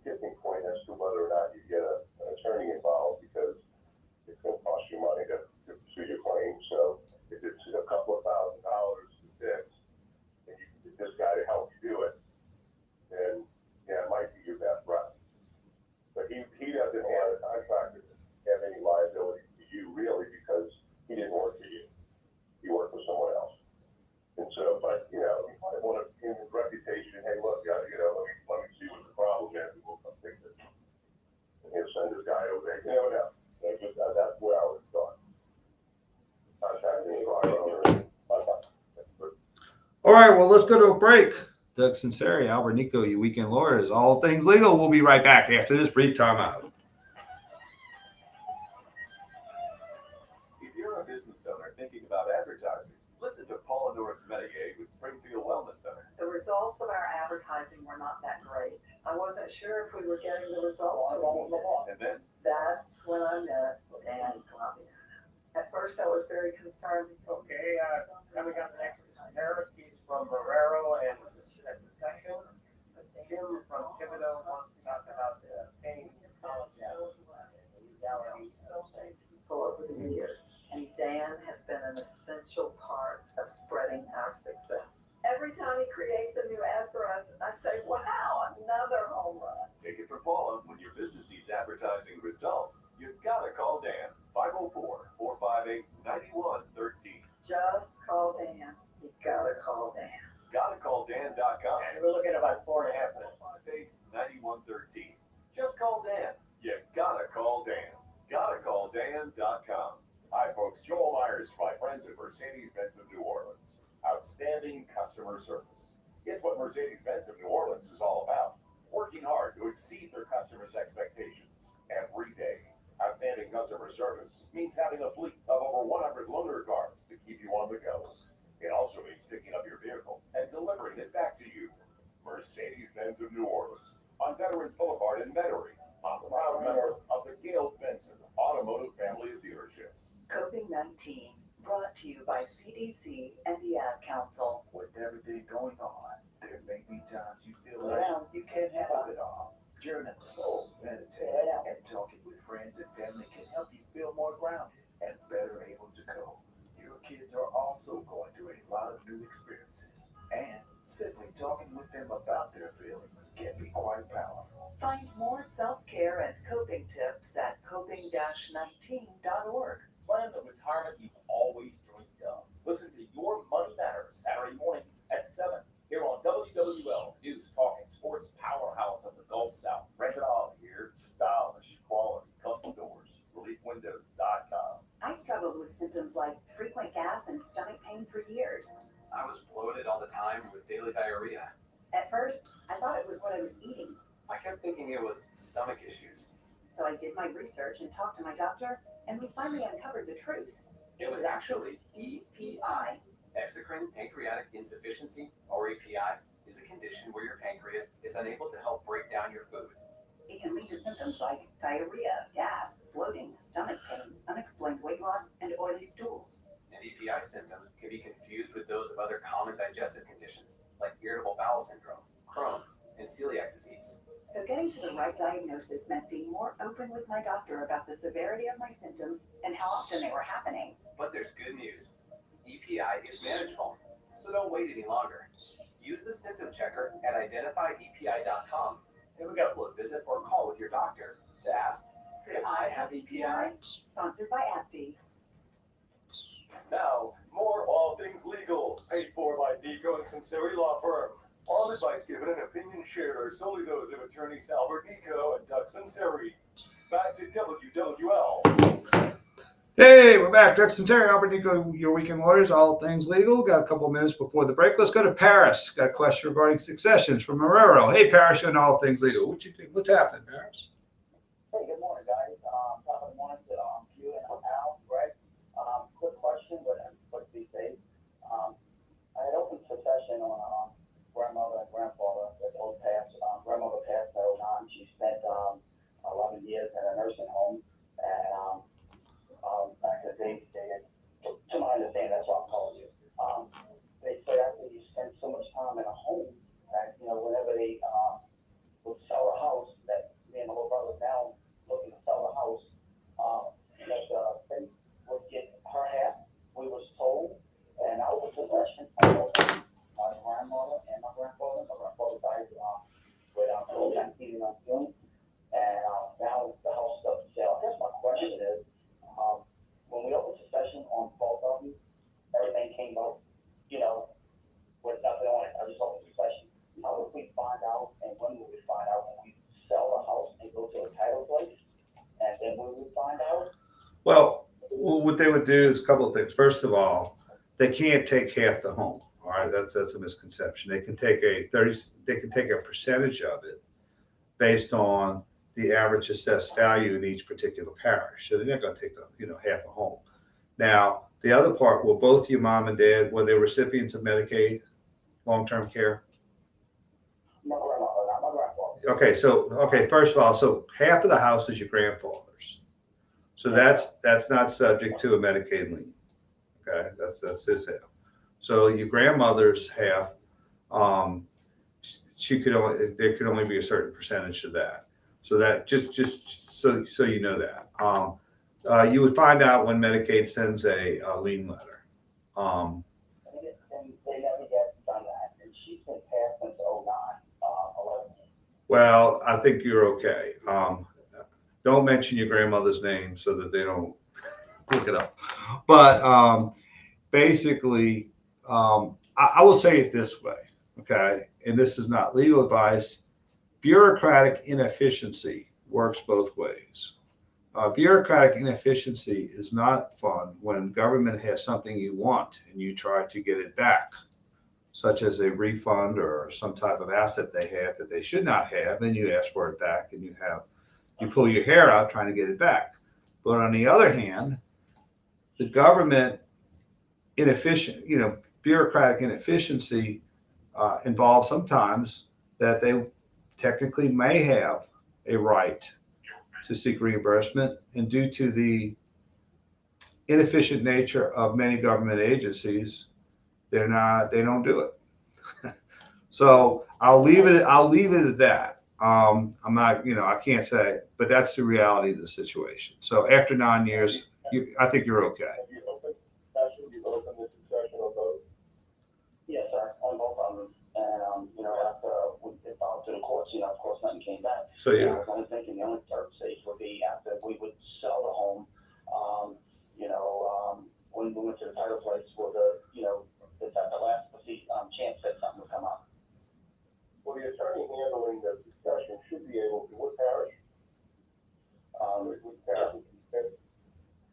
tipping point as to whether or not you get an attorney involved, because it's going to cost you money to pursue your claim. So if it's a couple of $1,000 to fix, and you can get this guy to help you do it, then it might be your best route. But he doesn't have a contractor to have any liability to you, really, because he didn't work for you. He worked for someone else. And so, but, you might want to, in his reputation, hey, look, let me see what the problem is, and we'll come fix it. And he'll send this guy over there. You never know. That's where I would start. Contacting the owner. All right, well, let's go to a break. Doug Sunseri, Albert Nicaud, your weekend lawyers, all things legal. We'll be right back after this brief timeout. If you're a business owner thinking about advertising, listen to Paula Norris Metier with Springfield Wellness Center. The results of our advertising were not that great. I wasn't sure if we were getting the results we needed. And then? That's when I met Dan Clavia. At first, I was very concerned. Okay, then we got the next Harris. He's from Marrero and Succession. Tim from Thibodeau wants to talk about the paying policy legalities. For over the years, and Dan has been an essential part of spreading our success. Every time he creates a new ad for us, I say, wow, another home run. Take it from Paula. When your business needs advertising results, you've got to call Dan. 504-458-9113. Just call Dan. You gotta call Dan. GottaCallDan.com. And we're looking at about 4.5 minutes. 558-9113. Just call Dan. You gotta call Dan. GottaCallDan.com. Hi, folks. Joel Myers, my friends at Mercedes-Benz of New Orleans. Outstanding customer service. It's what Mercedes-Benz of New Orleans is all about. Working hard to exceed their customers' expectations every day. Outstanding customer service means having a fleet of over 100 loaner cars to keep you on the go. It also means picking up your vehicle and delivering it back to you. Mercedes-Benz of New Orleans on Veterans Boulevard in Metairie. A proud member of the Gail Benson Automotive family of dealerships. COVID-19, brought to you by CDC and the Ad Council. With everything going on, there may be times you feel like you can't handle it all. Journaling, meditating, and talking with friends and family can help you feel more grounded and better able to cope. Your kids are also going through a lot of new experiences, and simply talking with them about their feelings can be quite powerful. Find more self-care and coping tips at coping-19.org. Plan the retirement you've always dreamed of. Listen to Your Money Matters Saturday mornings at 7 here on WWL News Talking Sports Powerhouse of the Gulf South. Rent it all here. Stylish, quality, custom doors. ReliefWindows.com. I struggled with symptoms like frequent gas and stomach pain for years. I was bloated all the time with daily diarrhea. At first, I thought it was what I was eating. I kept thinking it was stomach issues. So I did my research and talked to my doctor, and we finally uncovered the truth. It was actually EPI, exocrine pancreatic insufficiency, or EPI. is a condition where your pancreas is unable to help break down your food. It can lead to symptoms like diarrhea, gas, bloating, stomach pain, unexplained weight loss, and oily stools. And EPI symptoms can be confused with those of other common digestive conditions like irritable bowel syndrome, Crohn's, and celiac disease. So getting to the right diagnosis meant being more open with my doctor about the severity of my symptoms and how often they were happening. But there's good news. EPI is manageable, so don't wait any longer. Use the symptom checker at identifyepi.com and look up, visit, or call with your doctor to ask, could I have EPI? Sponsored by AbbVie. Now, more All Things Legal, paid for by Nicaud and Sunseri Law Firm. All advice given and opinions shared are solely those of attorneys Albert Nicaud and Doug Sunseri. Back to WWL. Hey, we're back. Doug Sunseri, Albert Nicaud, your weekend lawyers, all things legal. Got a couple minutes before the break. Let's go to Paris. Got a question regarding successions from Marrero. Hey, Paris, you're on all things legal. What you think? What's happening, Paris? Hey, good morning, guys. Top of the morning to you and Al, Greg. Quick question, but these days, I had opened succession on grandmother and grandfather that both passed. Grandmother passed at 09. She spent 11 years in a nursing home, and back in the day, to my understanding, that's what I'm calling you. They said after you spend so much time in a home, that whenever they would sell a house, that me and my little brother now looking to sell the house, that they would get her half. We was told, and I was a question. My grandmother and my grandfather. My grandfather died with COVID-19 in June, and now the house is up for sale. I guess my question is, when we opened succession on both of you, everything came out, with nothing on it. I just opened succession. How would we find out, and when would we find out when we sell the house and go to a title place? And then when we find out? Well, what they would do is a couple of things. First of all, they can't take half the home. All right, that's a misconception. They can take a percentage of it based on the average assessed value in each particular parish. So they're not going to take half a home. Now, the other part, will both your mom and dad, were they recipients of Medicaid, long-term care? My grandmother, not my grandfather. Okay, first of all, so half of the house is your grandfather's. So that's not subject to a Medicaid lien. Okay, that's his half. So your grandmother's half, there could only be a certain percentage of that. So that just so you know that. You would find out when Medicaid sends a lien letter. And they never get done that. And she's been passed since 09, 11. Well, I think you're okay. Don't mention your grandmother's name so that they don't look it up. But basically, I will say it this way, okay? And this is not legal advice. Bureaucratic inefficiency works both ways. Bureaucratic inefficiency is not fun when government has something you want and you try to get it back, such as a refund or some type of asset they have that they should not have, and you ask for it back and you pull your hair out trying to get it back. But on the other hand, the government bureaucratic inefficiency involves sometimes that they technically may have a right to seek reimbursement, and due to the inefficient nature of many government agencies, they don't do it. So I'll leave it at that. I'm not, I can't say, but that's the reality of the situation. So after 9 years, I think you're okay. Have you opened the succession on both? Yes, sir, on both of them. And, after we filed to the courts, of course, nothing came back. So yeah. I was only thinking the only third stage would be after we would sell the home, when we went to the title place for it's at the last chance that something would come up. Well, the attorney handling the succession should be able to, what parish? Which parish?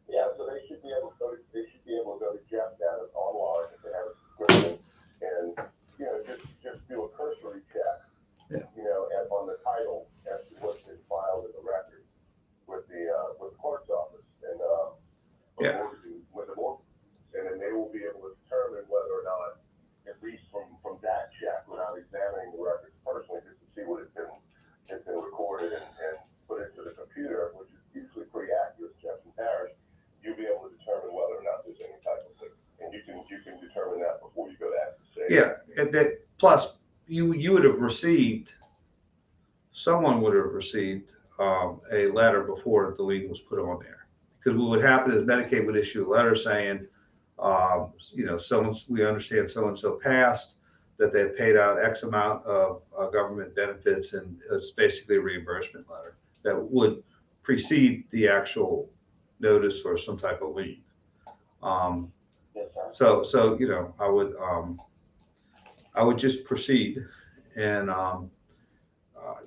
Yeah, so they should be able to go to Jeff data online if they have a subscription and, just do a cursory check, on the title as to what's been filed in the Yeah, and that, plus you would have received, someone would have received a letter before the lien was put on there. Because what would happen is Medicaid would issue a letter saying, we understand so-and-so passed, that they paid out X amount of government benefits, and it's basically a reimbursement letter that would precede the actual notice or some type of lien. Yes, sir. So I would just proceed, and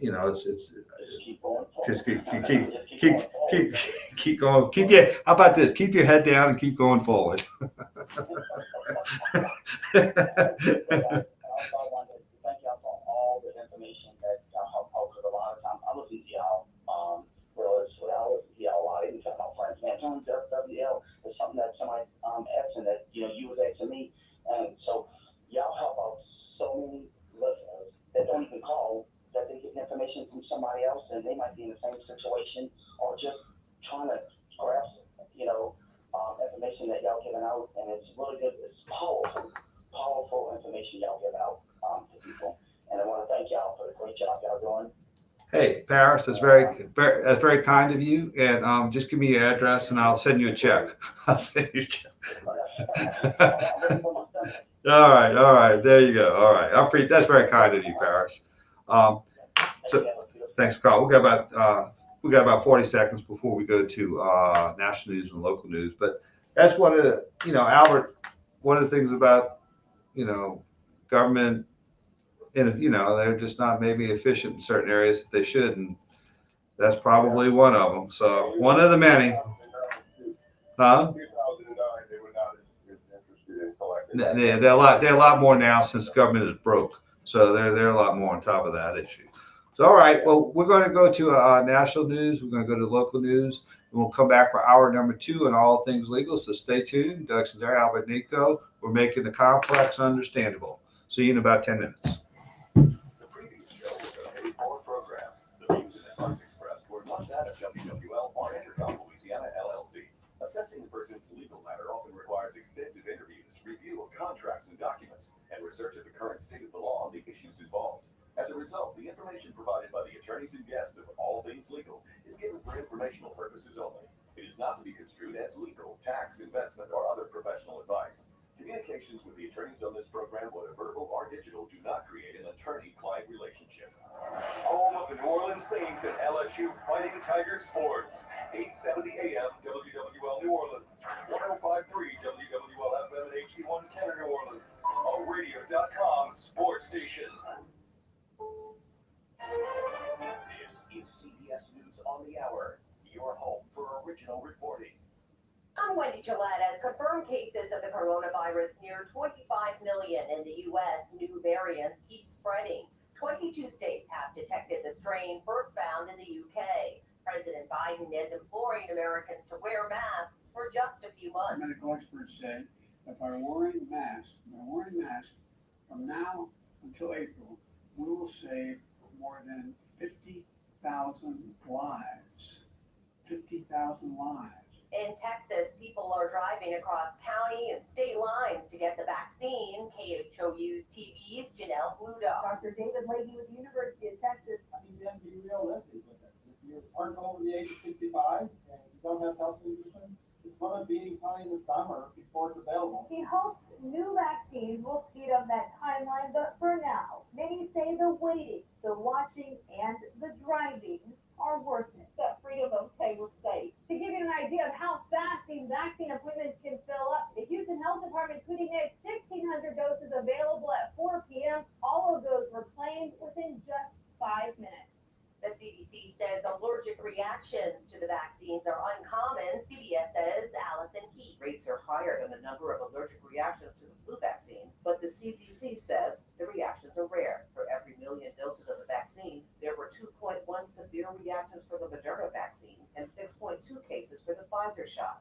it's Keep going. just keep going. How about this? Keep your head down and keep going forward. Also, I wanted to thank y'all for all the information that y'all have posted. A lot of times, I listen to y'all. I listen to y'all a lot. Even talking about friends, man. John WL is something that somebody asking that you was asking me, and so y'all help out so many listeners that don't even call, that they get information from somebody else, and they might be in the same situation or just trying to grasp, information that y'all giving out, and it's really good. It's powerful information y'all give out to people, and I want to thank y'all for the great job y'all doing. Hey, Paris, that's very kind of you. And just give me your address, and I'll send you a check. I'll send you a check. All right. There you go. All right, that's very kind of you, Paris. So thanks, Carl. We got about 40 seconds before we go to national news and local news. But that's one of the, Albert, one of the things about, government, and, they're just not maybe efficient in certain areas that they should. And that's probably one of them. So one of the many. Huh? 2009, they were not as interested in collecting. They're a lot more now since government is broke. So they're a lot more on top of that issue. So, all right, well, we're going to go to national news. We're going to go to local news. And we'll come back for hour number 2 on all things legal. So stay tuned. Doug Sunseri, Albert Nicaud. We're making the complex understandable. See you in about 10 minutes. The previous show was a paid-for program. The views and advice expressed were not that of WWL or Intercom Louisiana LLC. Assessing a person's legal matter often requires extensive interviews, review of contracts and documents, and research of the current state of the law on the issues involved. As a result, the information provided by the attorneys and guests of All Things Legal is given for informational purposes only. It is not to be construed as legal, tax, investment, or other professional advice. Communications with the attorneys on this program, whether verbal or digital, do not create an attorney-client relationship. Home of the New Orleans Saints and LSU Fighting Tiger Sports. 870 AM WWL New Orleans. 105.3 WWL FM and HD1 Kenner New Orleans. A radio.com sports station. This is CBS News on the Hour, your home for original reporting. I'm Wendy Gillette. As confirmed cases of the coronavirus near 25 million in the U.S., new variants keep spreading. 22 states have detected the strain first found in the U.K. President Biden is imploring Americans to wear masks for just a few months. Medical experts say that by wearing masks from now until April, we will save more than 50,000 lives. 50,000 lives. In Texas, people are driving across county and state lines to get the vaccine. KHOU's TV's Janelle Bludo. Dr. David Leahy with the University of Texas. You have to be realistic with it. If you aren't over the age of 65 and you don't have health conditions, it's going to be probably in the summer before it's available. He hopes new vaccines will speed up that timeline, but for now, many say the waiting, the watching, and the driving are worth it. That freedom of pay will stay. To give you an idea of how fast these vaccine appointments can fill up, the Houston Health Department tweeting they had 1,600 doses available at 4 p.m. All of those were claimed within just 5 minutes. The CDC says allergic reactions to the vaccines are uncommon. CBS's Allison Keith. Rates are higher than the number of allergic reactions to the flu vaccine, but the CDC says the reactions are rare. For every million doses of the vaccines, there were 2.1 severe reactions for the Moderna vaccine and 6.2 cases for the Pfizer shot.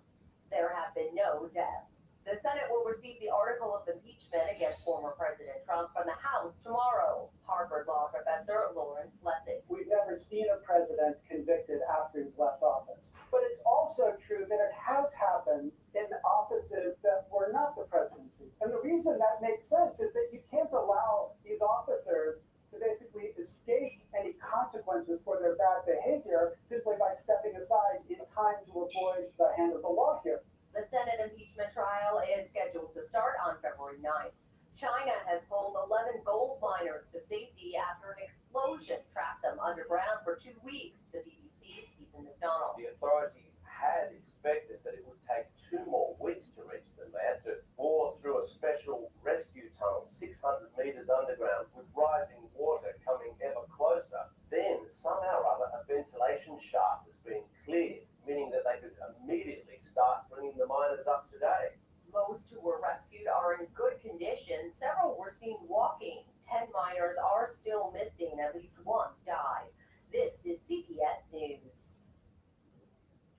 There have been no deaths. The Senate will receive the article of impeachment against former President Trump from the House tomorrow. Harvard law professor Lawrence Lessig. We've never seen a president convicted after he's left office. But it's also true that it has happened in offices that were not the presidency. And the reason that makes makes sense is that you can't allow these officers to basically escape any consequences for their bad behavior simply by stepping aside in time to avoid the hand of the law here. The Senate impeachment trial is scheduled to start on February 9th. China has pulled 11 gold miners to safety after an explosion trapped them underground for 2 weeks, the BBC's Stephen McDonald. The authorities had expected that it would take 2 more weeks to reach them. They had to bore through a special rescue tunnel 600 meters underground with rising water coming ever closer. Then, somehow or other, a ventilation shaft has been cleared, meaning that they could immediately start bringing the miners up today. Most who were rescued are in good condition. Several were seen walking. 10 miners are still missing. At least 1 died. This is CBS News.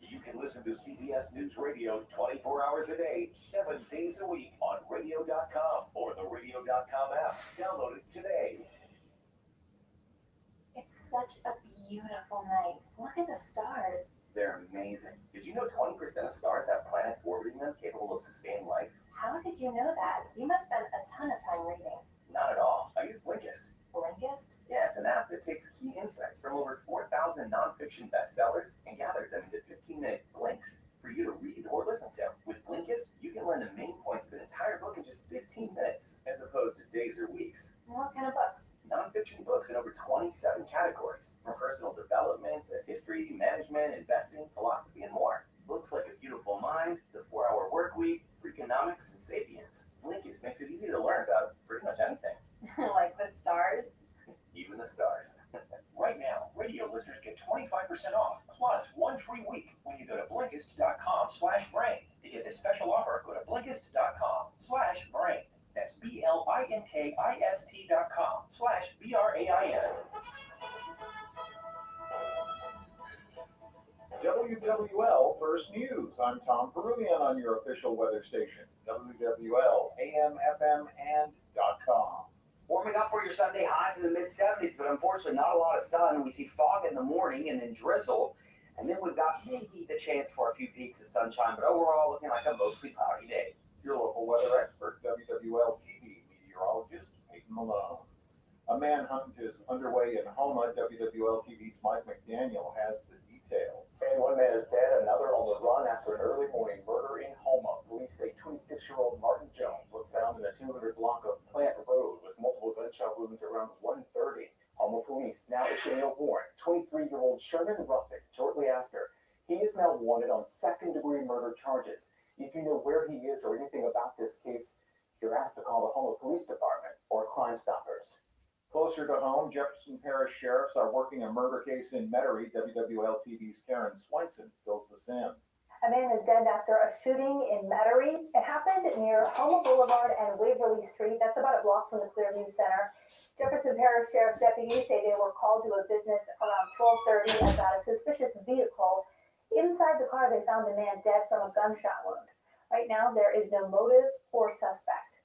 You can listen to CBS News Radio 24 hours a day, 7 days a week on radio.com or the radio.com app. Download it today. It's such a beautiful night. Look at the stars. They're amazing. Did you know 20% of stars have planets orbiting them capable of sustaining life? How did you know that? You must spend a ton of time reading. Not at all. I use Blinkist. Blinkist? Yeah, it's an app that takes key insights from over 4,000 nonfiction bestsellers and gathers them into 15-minute blinks for you to read or listen to. With Blinkist, you can learn the main points of an entire book in just 15 minutes, as opposed to days or weeks. What kind of books? Nonfiction books in over 27 categories, from personal development to history, management, investing, philosophy, and more. Books like A Beautiful Mind, The 4-Hour Workweek, Freakonomics, and Sapiens. Blinkist makes it easy to learn about pretty much anything. Like the stars? Even the stars. Right now, radio listeners get 25% off, plus 1 free week when you go to Blinkist.com/brain. To get this special offer, go to Blinkist.com/brain. That's BLINKIST.com/BRAIN. WWL First News. I'm Tom Peruvian on your official weather station, WWL AM, FM, and .com. Warming up for your Sunday, highs in the mid-70s, but unfortunately not a lot of sun. We see fog in the morning and then drizzle, and then we've got maybe the chance for a few peaks of sunshine, but overall looking like a mostly cloudy day. Your local weather expert, WWL TV meteorologist Peyton Malone. A manhunt is underway in Homa. WWL TV's Mike McDaniel has the details. And 1 man is dead, another on the run after an early morning murder in Homa. Police say 26-year-old Martin Jones was found in a 200 block of Plant Road with multiple gunshot wounds around 1:30. Homa police now issuing a warrant. 23-year-old Sherman Ruffin shortly after. He is now wanted on second-degree murder charges. If you know where he is or anything about this case, you're asked to call the Homa Police Department or Crime Stoppers. Closer to home, Jefferson Parish sheriffs are working a murder case in Metairie. WWL TV's Karen Swenson fills us in. A man is dead after a shooting in Metairie. It happened near Homa Boulevard and Waverly Street. That's about a block from the Clearview Center. Jefferson Parish Sheriff's deputies say they were called to a business around 12:30 about a suspicious vehicle. Inside the car, they found a man dead from a gunshot wound. Right now, there is no motive or suspect.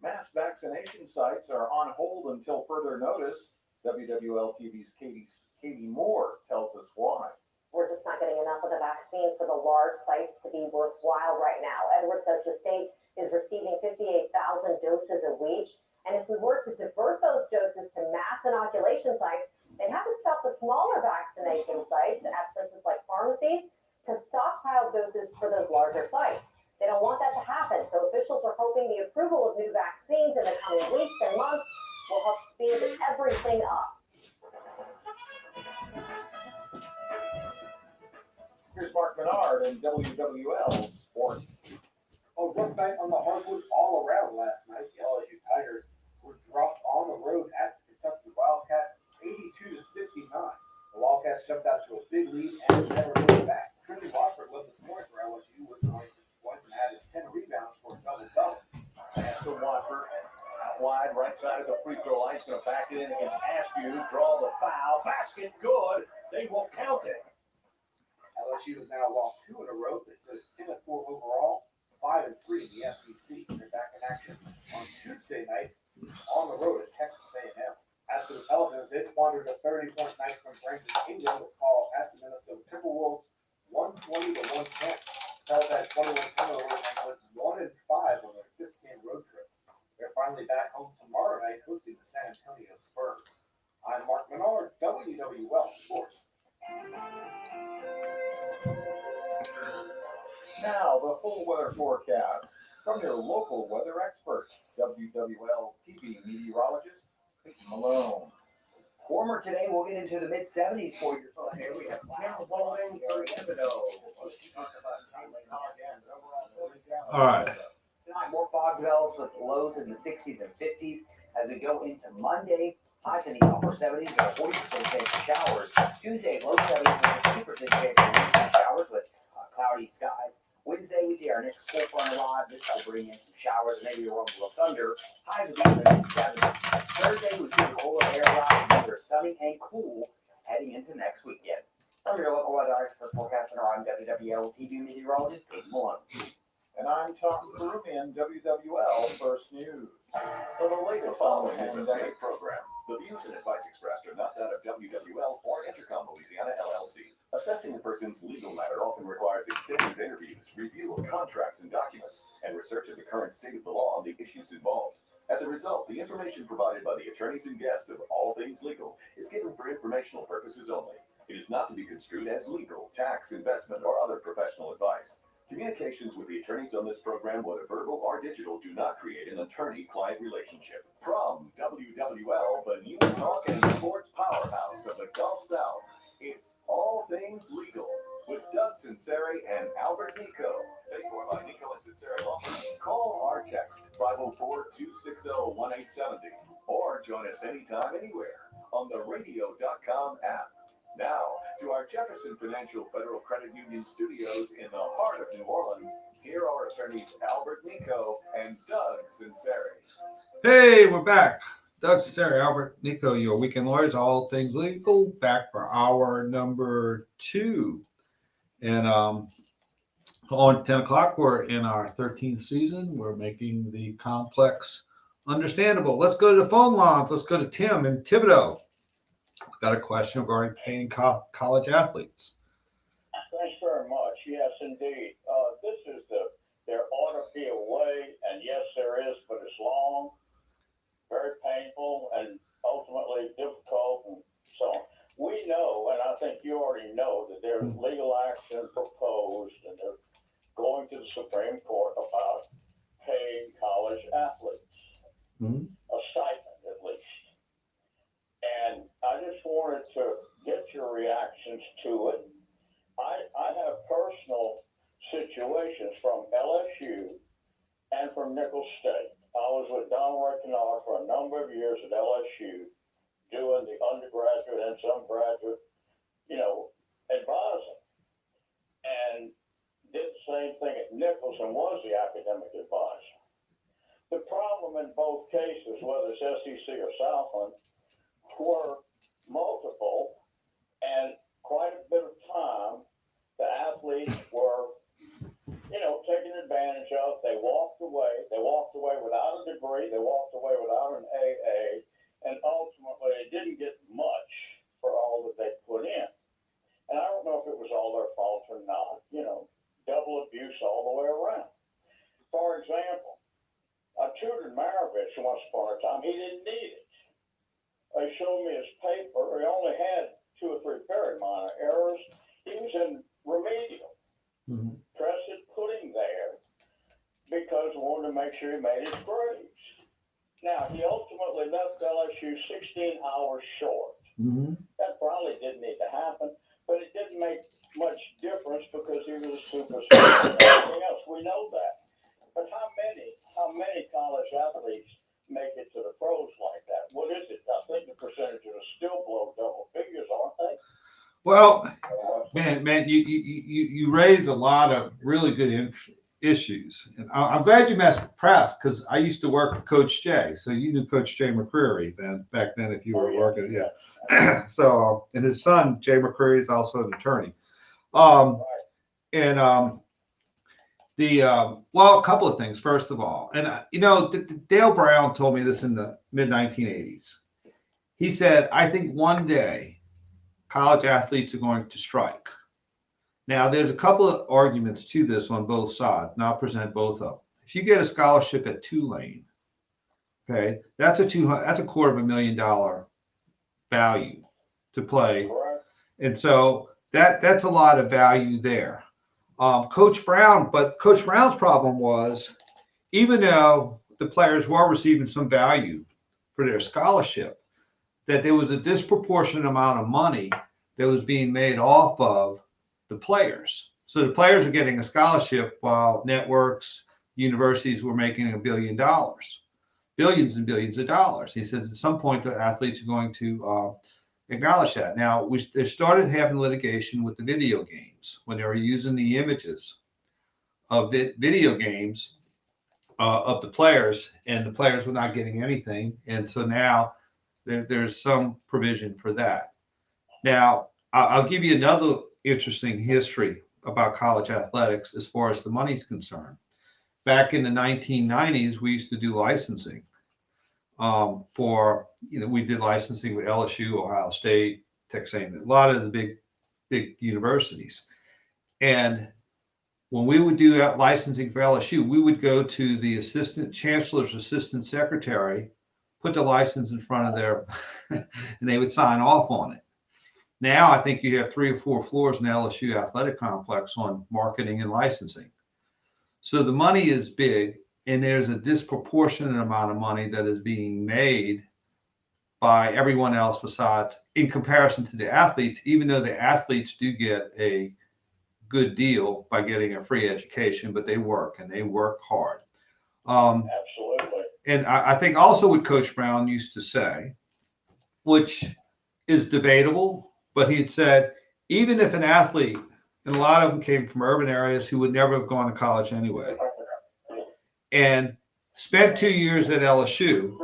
Mass vaccination sites are on hold until further notice. WWL TV's Katie Moore tells us why. We're just not getting enough of the vaccine for the large sites to be worthwhile right now. Edward says the state is receiving 58,000 doses a week. And if we were to divert those doses to mass inoculation sites, they'd have to stop the smaller vaccination sites at places like pharmacies to stockpile doses for those larger sites. They don't want that to happen, so officials are hoping the approval of new vaccines in the coming weeks and months will help speed everything up. Here's Mark Menard in WWL Sports. A rough night on the hardwood all around last night. The LSU Tigers were dropped on the road at the Kentucky Wildcats, 82-69. The Wildcats jumped out to a big lead and never looked back. Trinity Watford led the scoring for LSU with 26 points and added 10 rebounds for a double-double. Pass to Watford. Out wide, right side of the free throw line. He's going to back it in against Askew. Draw the foul. Basket good. They will count it. LSU has now lost 2 in a row. They stood 10-4 overall, 5-3 in the SEC. They're back in action on Tuesday night on the road at Texas A&M. As for the Pelicans, they squandered a 30-point night from Brandon Ingram with call at the Minnesota Timberwolves, 120-110. Pelicans had 21 turnovers and went 1-5 on their 6-game road trip. They're finally back home tomorrow night hosting the San Antonio Spurs. I'm Mark Menard, WWL Sports. Now, the full weather forecast from your local weather expert, WWL TV meteorologist, Peyton Malone. Warmer today, we'll get into the mid-70s for your Sunday. We have clouds blowing through Nicaud. All right. Tonight, more fog develops with lows in the 60s and 50s. As we go into Monday, highs in the upper 70s with a 40% chance of showers. Tuesday, low 70s with a 50% chance of winds and showers with cloudy skies. Wednesday, we see our next cold front arrive. This will bring in some showers and maybe a rumble of thunder. Highs will be in the mid-70s. Thursday, we see the colder air arrive, another sunny and cool heading into next weekend. I'm your local weather expert forecaster. I'm WWL TV meteorologist Peyton Malone. And I'm Tom Peruvian, WWL First News. For the latest following is a paid program. The views and advice expressed are not that of WWL or Intercom Louisiana LLC. Assessing a person's legal matter often requires extensive interviews, review of contracts and documents, and research of the current state of the law on the issues involved. As a result, the information provided by the attorneys and guests of All Things Legal is given for informational purposes only. It is not to be construed as legal, tax, investment, or other professional advice. Communications with the attorneys on this program, whether verbal or digital, do not create an attorney-client relationship. From WWL, the news talk and sports powerhouse of the Gulf South, it's All Things Legal with Doug Sunseri and Albert Nicaud. Paid for by Nicaud and Sunseri Law. Call or text 504-260-1870 or join us anytime, anywhere on the radio.com app. Now, to our Jefferson Financial Federal Credit Union studios in the heart of New Orleans, here are attorneys Albert Nicaud and Doug Sunseri. Hey, we're back. Doug Sunseri, Albert Nicaud, your weekend lawyers, All Things Legal, back for hour number 2. And on 10 o'clock, we're in our 13th season. We're making the complex understandable. Let's go to the phone lines. Let's go to Tim in Thibodeau. Got a question regarding paying college athletes. Thanks very much. Yes, indeed. This is there ought to be a way, and yes, there is, but it's long, very painful, and ultimately difficult, and so on. We know, and I think you already know, that there's legal action proposed, and they're going to the Supreme Court about paying college athletes a stipend, at least. And I just wanted to get your reactions to it. I have personal situations from LSU and from Nichols State. I was with Donald Ray Kennard for a number of years at LSU, doing the undergraduate and some graduate, advising. And did the same thing at Nichols and was the academic advisor. The problem in both cases, whether it's SEC or Southland, were multiple, and quite a bit of time the athletes were, taken advantage of. They walked away. They walked away without a degree. They walked away without an AA, and ultimately they didn't get much for all that they put in. And I don't know if it was all their fault or not. Double abuse all the way around. For example, I tutored Maravich once upon a time. He didn't need it. They showed me his paper. He only had 2 or 3 very minor errors. He was in remedial. President put him there because we wanted to make sure he made his grades. Now, he ultimately left LSU 16 hours short. That probably didn't need to happen, but it didn't make much difference because he was a superstar and everything else. We know that. But how many college athletes make it to the pros like that? What is it? I think the percentages are still below double figures, aren't they? Well, man, you raised a lot of really good issues, and I'm glad you mentioned press because I used to work for Coach Jay, so you knew Coach Jay McCreary back then if you were working, yeah. So, and his son Jay McCreary is also an attorney, well, a couple of things. First of all, and Dale Brown told me this in the mid 1980s. He said, "I think one day college athletes are going to strike." Now, there's a couple of arguments to this on both sides, and I'll present both of them. If you get a scholarship at Tulane, Okay, that's a $250,000 value to play, and so that's a lot of value there. Coach Brown's problem was, even though the players were receiving some value for their scholarship, that there was a disproportionate amount of money that was being made off of the players. So the players were getting a scholarship while networks, universities were making $1 billion, billions and billions of dollars. He says at some point the athletes are going to acknowledge that. Now, they started having litigation with the video games when they were using the images of video games of the players, and the players were not getting anything. And so now there's some provision for that. Now, I'll give you another interesting history about college athletics as far as the money's concerned. Back in the 1990s, we used to do licensing we did licensing with LSU, Ohio State, Texas A&M, a lot of the big universities. And when we would do that licensing for LSU, we would go to the assistant chancellor's assistant secretary, put the license in front of their, and they would sign off on it. Now I think you have 3 or 4 floors in the LSU athletic complex on marketing and licensing. So the money is big, and there's a disproportionate amount of money that is being made by everyone else besides, in comparison to the athletes, even though the athletes do get a good deal by getting a free education, but they work hard. Absolutely. And I think also what Coach Brown used to say, which is debatable, but he had said, even if an athlete, and a lot of them came from urban areas who would never have gone to college anyway, and spent 2 years at LSU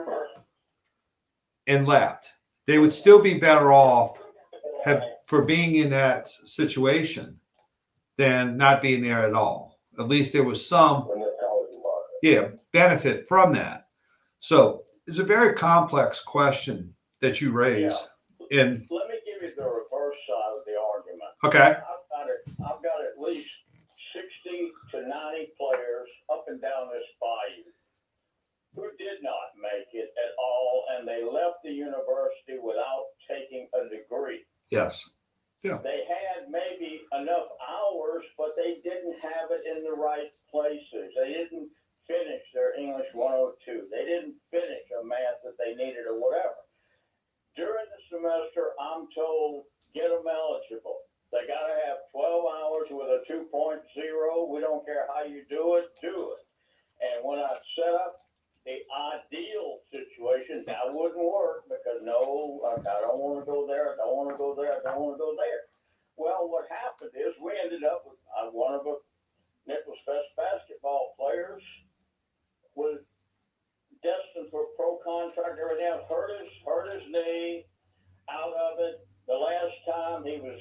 and left, they would still be better off for being in that situation than not being there at all. At least there was some benefit from that. So it's a very complex question that you raise. Yeah. And let me give you the reverse side of the argument. Okay. I've got at least 60 to 90 players up and down this bayou who did not make it at all, and they left the university without taking a degree. Yes. Yeah. They had maybe enough hours, but they didn't have it in the right places. They didn't finish their English 102. They didn't finish a math that they needed or whatever. During the semester, I'm told, get them eligible. They got to have 12 hours with a 2.0. We don't care how you do it, do it. And when I set up the ideal situation, that wouldn't work because no, I don't want to go there, I don't want to go there, I don't want to go there. Well, what happened is we ended up with one of the Nichols best basketball players was destined for pro contract, everything else, hurt his knee, out of it. The last time he was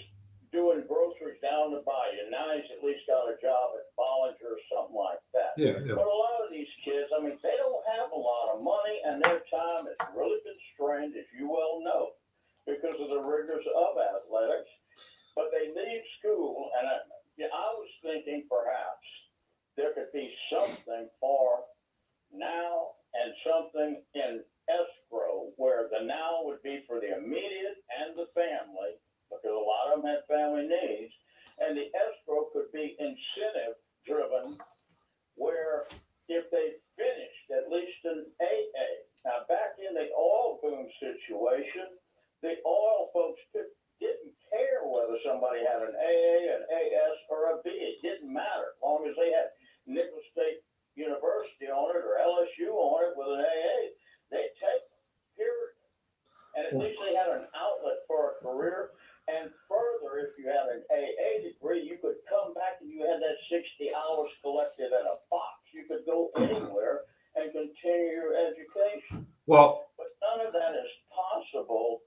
doing groceries down the bayou. Now he's at least got a job at Bollinger or something like that. Yeah. But a lot of these kids, I mean, they don't have a lot of money, and their time is really constrained, as you well know, because of the rigors of athletics. But they leave school, and I was thinking perhaps there could be something for now and something in escrow, where the now would be for the immediate and the family, because a lot of them had family needs, and the escrow could be incentive driven, where if they finished at least an AA. Now, back in the oil boom situation, the oil folks didn't care whether somebody had an AA, an AS, or a B. It didn't matter, as long as they had Nichols State University on it or LSU on it with an AA, they'd take it, period. And at least they had an outlet for a career. And further, if you had an AA degree, you could come back and you had that 60 hours collected in a box. You could go anywhere and continue your education. Well, but none of that is possible,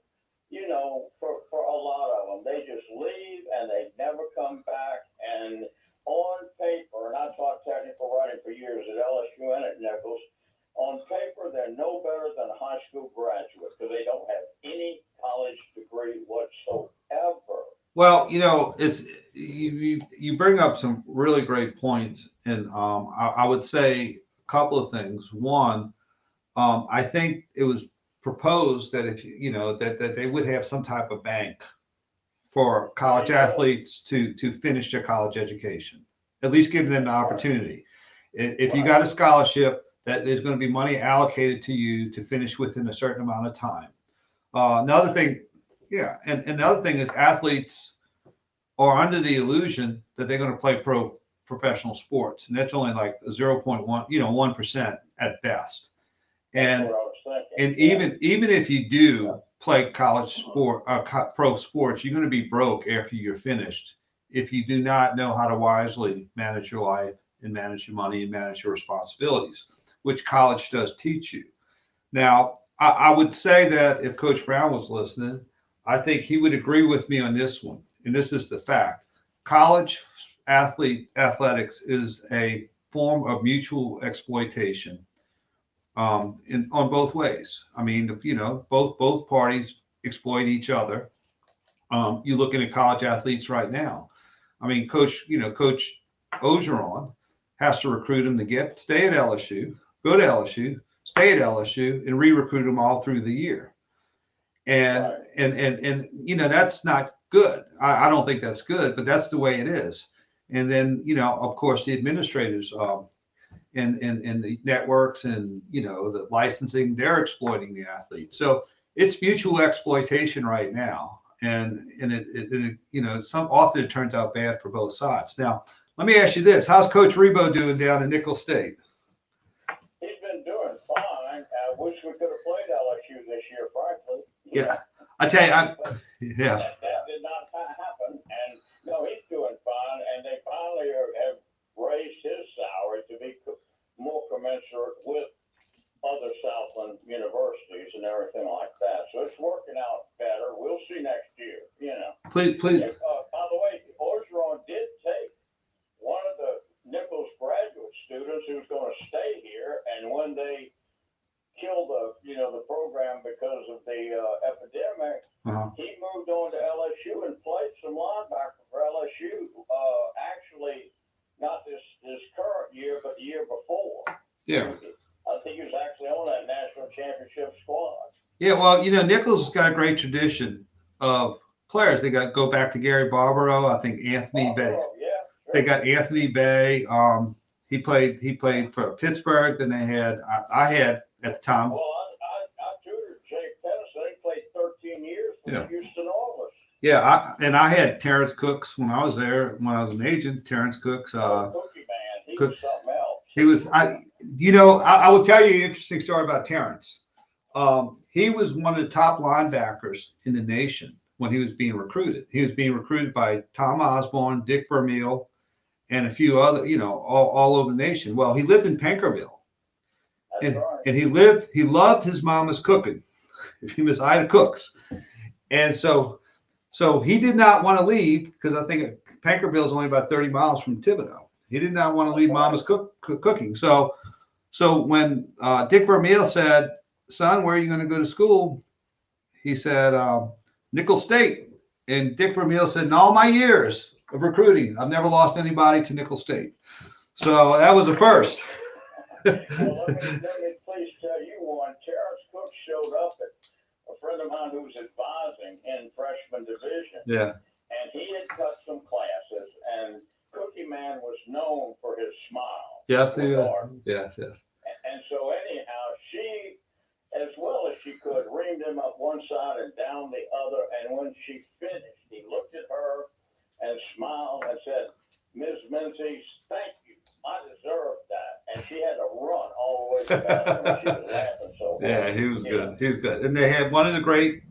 for a lot of them. They just leave and they never come back. And on paper, and I taught technical writing for years at LSU and at Nichols, on paper, they're no better than a high school graduate because they don't have any college degree whatsoever. Well, it's you bring up some really great points, and I would say a couple of things. One, I think it was proposed that if that they would have some type of bank for college athletes to finish their college education, at least giving them the opportunity. If you got a scholarship, that there's going to be money allocated to you to finish within a certain amount of time. Another thing, yeah, and another thing is athletes are under the illusion that they're going to play professional sports, and that's only like 0.1, 1% at best. And even if you do play college sport, pro sports, you're going to be broke after you're finished if you do not know how to wisely manage your life and manage your money and manage your responsibilities, which college does teach you. Now, I would say that if Coach Brown was listening, I think he would agree with me on this one. And this is the fact. College athletics is a form of mutual exploitation on both ways. I mean, both parties exploit each other. You're looking at college athletes right now. I mean, Coach Ogeron has to recruit them to stay at LSU, go to LSU, stay at LSU, and re-recruit them all through the year. And that's not good. I don't think that's good, but that's the way it is. And then, of course, the administrators and the networks and, the licensing, they're exploiting the athletes. So it's mutual exploitation right now. And it often it turns out bad for both sides. Now, let me ask you this. How's Coach Rebo doing down in Nichols State? He's been doing fine. I wish we could have played LSU this year, frankly. Yeah. I tell you, yeah. That did not happen. And no, he's doing fine. And they finally have raised his salary to be more commensurate with other Southland universities and everything like that. So it's working out better. We'll see next year, Please. By the way, Orgeron did take one of the Nichols graduate students who's going to stay here, and when they killed the program because of the epidemic, he moved on to LSU and played some linebacker for LSU. Actually, not this current year, but the year before. Yeah. I think he was actually on that national championship squad. Yeah, well, Nichols has got a great tradition of players. They go back to Gary Barbaro. I think Anthony Bay. Yeah, sure. They got Anthony Bay. He played for Pittsburgh. Then I had at the time. Well, I tutored Jake Tennyson. He played 13 years for the Houston Oilers. Yeah, I had Terrence Cooks when I was there, when I was an agent. Terrence Cooks. Cookie man, he was something else. He was. I will tell you an interesting story about Terrence. He was one of the top linebackers in the nation when he was being recruited. He was being recruited by Tom Osborne, Dick Vermeil, and a few other, all over the nation. Well, he lived in Pankerville. And he loved his mama's cooking. He was Ida Cooks. And so he did not want to leave, because I think Pankerville is only about 30 miles from Thibodaux. He did not want to leave mama's cooking. So when Dick Vermeil said, "Son, where are you going to go to school?" He said, "Nichols State." And Dick Vermeil said, "In all my years of recruiting, I've never lost anybody to Nichols State." So that was a first. Well, let me please tell you one. Terrence Cook showed up at a friend of mine who was advising in freshman division. Yeah. And he had cut some classes, and Cookie Man was known for his smile. Yes, yes. And so anyhow, she, as well as she could, reamed him up one side and down the other. And when she finished, he looked at her and smiled and said, "Ms. Menzies, thank you. I deserved that." And she had to run all the way to the bathroom. She was laughing so hard. Yeah, he was good. He was good. And they had one of the great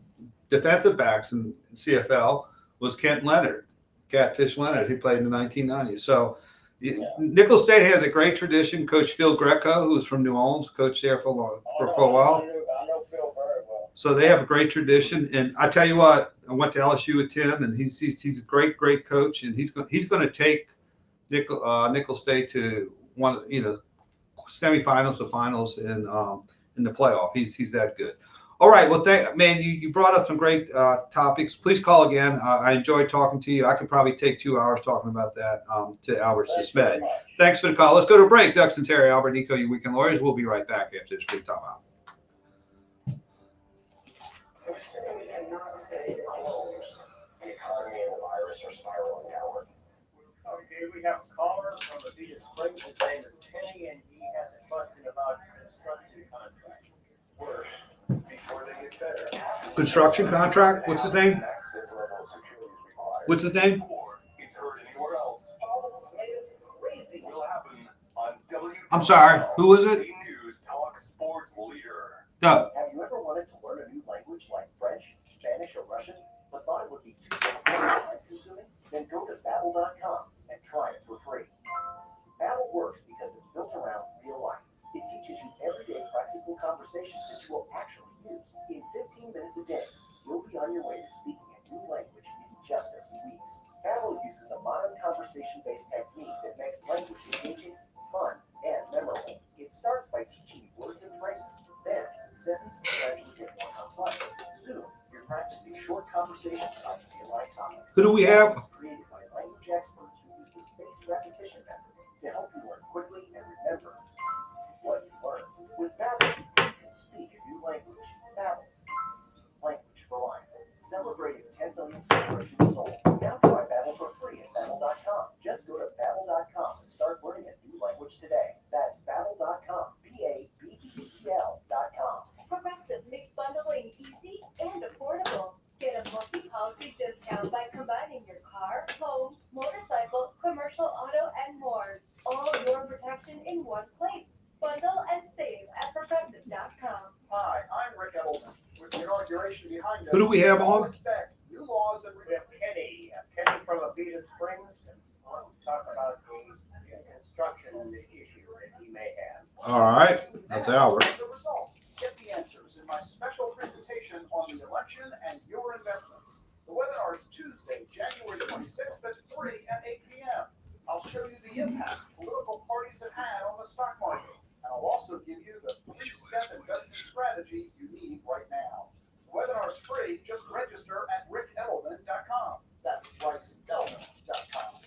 defensive backs in CFL was Kent Leonard, Catfish Leonard. He played in the 1990s. So Nichols State has a great tradition. Coach Phil Greco, who's from New Orleans, coached there for a while. I know Phil very well. So they have a great tradition. And I tell you what, I went to LSU with Tim, and he's a great coach, and he's going to take Nichols State to one, semifinals or finals in the playoff. He's that good. All right. Well, you brought up some great topics. Please call again. I enjoyed talking to you. I could probably take 2 hours talking about that to Albert's dismay. Thanks for the call. Let's go to a break. Doug Sunseri, Albert Nicaud, your Weekend Lawyers. We'll be right back after this brief timeout. cannot stay closed. The economy and the virus are spiraling downward. Okay, we have a caller from Avita Springs. His name is Kenny, and he has a question about construction contract. Worse, before they get better. Construction contract? What's his name? What's his name? It's heard anywhere else. It's crazy. Will happen on W. I'm sorry. Who is it? News Talk Sports Leader. Doug. Have you ever wanted to learn a new language like French, Spanish, or Russian, but thought it would be too difficult and time-consuming? Then go to Babbel.com and try it for free. Babbel works because it's built around real life. It teaches you everyday practical conversations that you will actually use. In 15 minutes a day, you'll be on your way to speaking a new language in just a few weeks. Babbel uses a modern conversation-based technique that makes language engaging, fun, and memorable. It starts by teaching you words and phrases. Then, the sentences gradually get more complex. Soon, you're practicing short conversations about real-life topics. Who do we have? It's created by language experts who use the spaced repetition method to help you learn quickly and remember what you learn. With Babbel, you can speak a new language. Babbel, language for life. Celebrating 10 million subscriptions sold. Now try Babbel for free at Babbel.com. Just go to Babbel.com and start learning a new language today. That's Babbel.com. Babbel.com. Progressive makes bundling easy and affordable. Get a multi-policy discount by combining your car, home, motorcycle, commercial auto, and more. All your protection in one place. Bundle and save at Progressive.com. Hi, I'm Rick Edelman. With the inauguration behind us, Who do we have on? Expect new laws and We have Kenny from Avita Springs. I want to talk about the construction issue that he may have. All right. That's Albert. As a result, get the answers in my special presentation on the election and your investments. The webinar is Tuesday, January 26th at 3 and 8 p.m. I'll show you the impact political parties have had on the stock market. And I'll also give you the 3-step investing strategy you need right now. The webinar is free. Just register at rickedelman.com. That's RiceEdelman.com.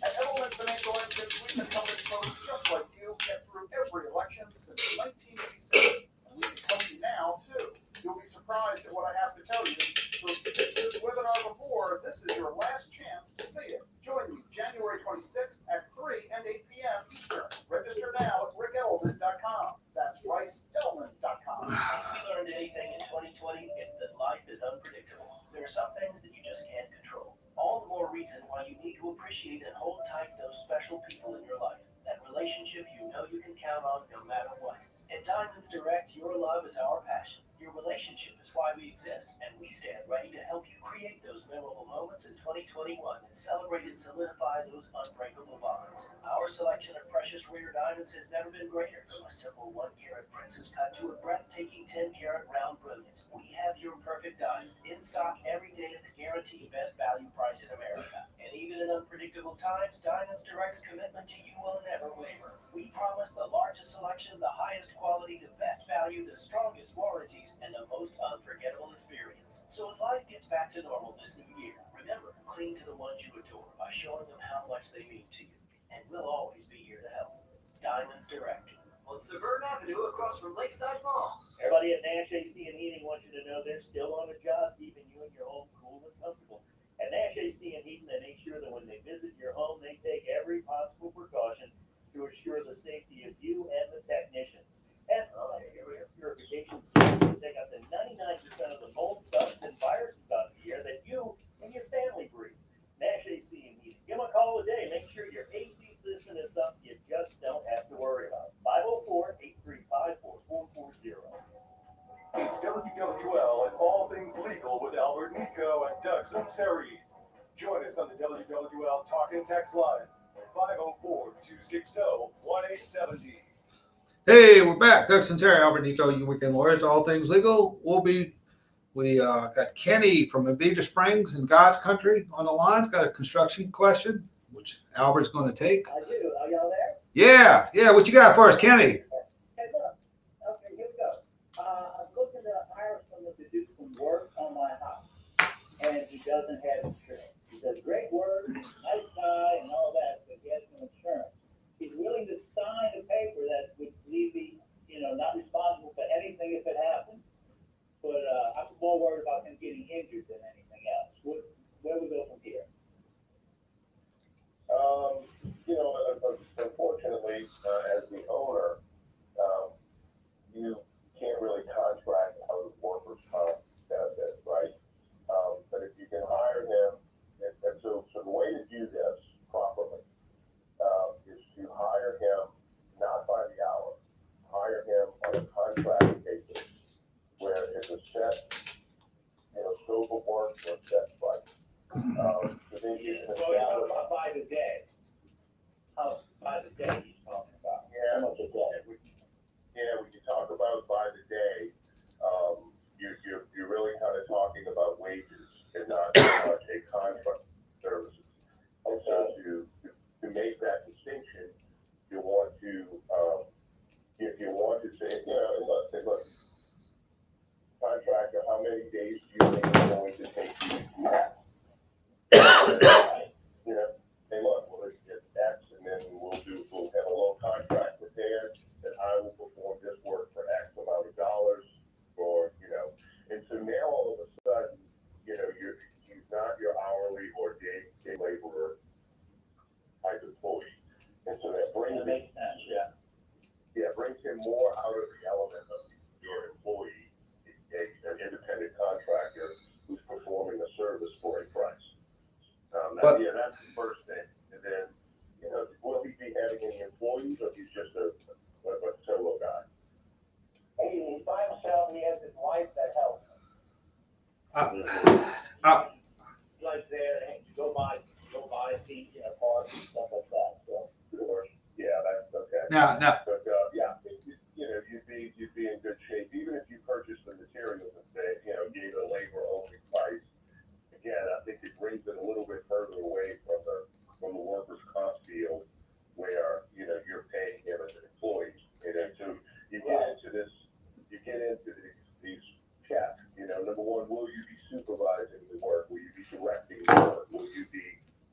At Edelman Financial Engines, we've been helping folks just like you get through every election since 1986. And we can help you now, too. You'll be surprised at what I have to tell you. So if you missed this webinar before, this is your last chance to see it. Join me January 26th at 3 and 8 p.m. Eastern. Register now at rickedelman.com. That's RiceEdelman.com. If we learned anything in 2020, it's that life is unpredictable. There are some things that you just can't control. All the more reason why you need to appreciate and hold tight those special people in your life. That relationship you know you can count on no matter what. At Diamonds Direct, your love is our passion. Your relationship is why we exist, and we stand ready to help you create those memorable moments in 2021 and celebrate and solidify those unbreakable bonds. Our selection of precious rare diamonds has never been greater, from a simple 1-carat princess cut to a breathtaking 10-carat round brilliant. We have your perfect diamond in stock every day at the guaranteed best value price in America. And even in unpredictable times, Diamonds Direct's commitment to you will never waver. We promise the largest selection, the highest quality, the best value, the strongest warranties, and the most unforgettable experience. So as life gets back to normal this new year, remember, cling to the ones you adore by showing them how much they mean to you. And we'll always be here to help. Diamonds Direct. On Severn Avenue across from Lakeside Mall. Everybody at Nash AC and Heating wants you to know they're still on the job keeping you and your home cool and comfortable. At Nash AC and Heating, they make sure that when they visit your home, they take every possible precaution to assure the safety of you and the technicians. As for air purification system, to take up to 99% of the mold, dust, and viruses out of the air that you and your family breathe. Nash AC and Heating. Give them a call today. Make sure your AC system is something you just don't have to worry about. 504-835-4440. It's WWL and all things legal with Albert Nicaud and Doug Sunseri. Join us on the WWL Talk and Text Line, 504-260-1870. Hey, we're back. Doug Sunseri, Albert Nicaud, you weekend lawyers, all things legal. We got Kenny from Avita Springs in God's country on the line. Got a construction question, which Albert's going to take. I do. Are y'all there? Yeah. What you got for us, Kenny? Hey, look. Okay, here we go. I'm looking to hire someone to do some work on my house, and he doesn't have insurance. He does great work, nice guy, and all that, but he has no insurance. He's willing to sign a paper that would leave me, not responsible for anything if it happens. But I could walk more worried about him getting injured than anything else. Where we go from here? You know, unfortunately, as the owner, you can't really contract out of workers' comp benefits, right? But if you can hire him, and so the way to do this properly is to hire him not by the hour, hire him on a contract basis where it's a set, scope of work or set price. So then you can establish By the day. How by the day he's talking about? Yeah, How much a day? we can talk about by the day. You're really kind of talking about wages and not so much a contract services. And so to make that distinction, you want to if you want to say, look, contractor, how many days do you think it's going to take you to do that? Say, look, well, it's X, and then we'll have a little contract prepared that I will perform this work for X amount of dollars, and so now all of a sudden, he's not your hourly or day laborer type employee, and so that brings brings him more out of the element of your employee, an independent contractor who's performing a service for a price. That's the first thing. And then, will he be having any employees, or he's just a solo guy? Hey, he's by himself. He has his wife that helps him. Like there, and you go buy things, parts and stuff like that. So, yeah, that's okay. Now, But you'd be in good shape, even if you purchased the materials and say, gave a labor only price. Again, I think it brings it a little bit further away from the workers' comp field where you're paying him as an employee. So you get into these checks. Number one, will you be supervising the work? Will you be directing the work? Will you be,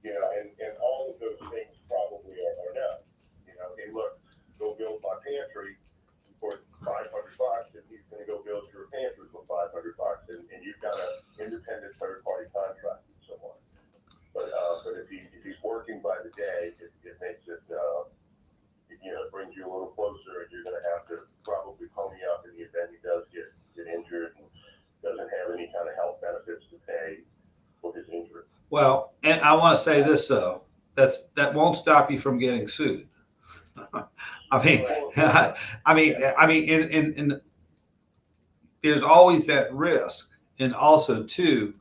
and all of those things probably are no. Hey, look, go build my pantry for $500, and he's going to go build your pantry for $500, and you've got an independent third-party contract with someone. But if he's working by the day, it makes it it brings you a little closer, and you're going to have to probably pony up in the event he does get injured and doesn't have any kind of health benefits to pay for his injury. well, and I want to say this though, that won't stop you from getting sued. I mean, in there's always that risk, and also too,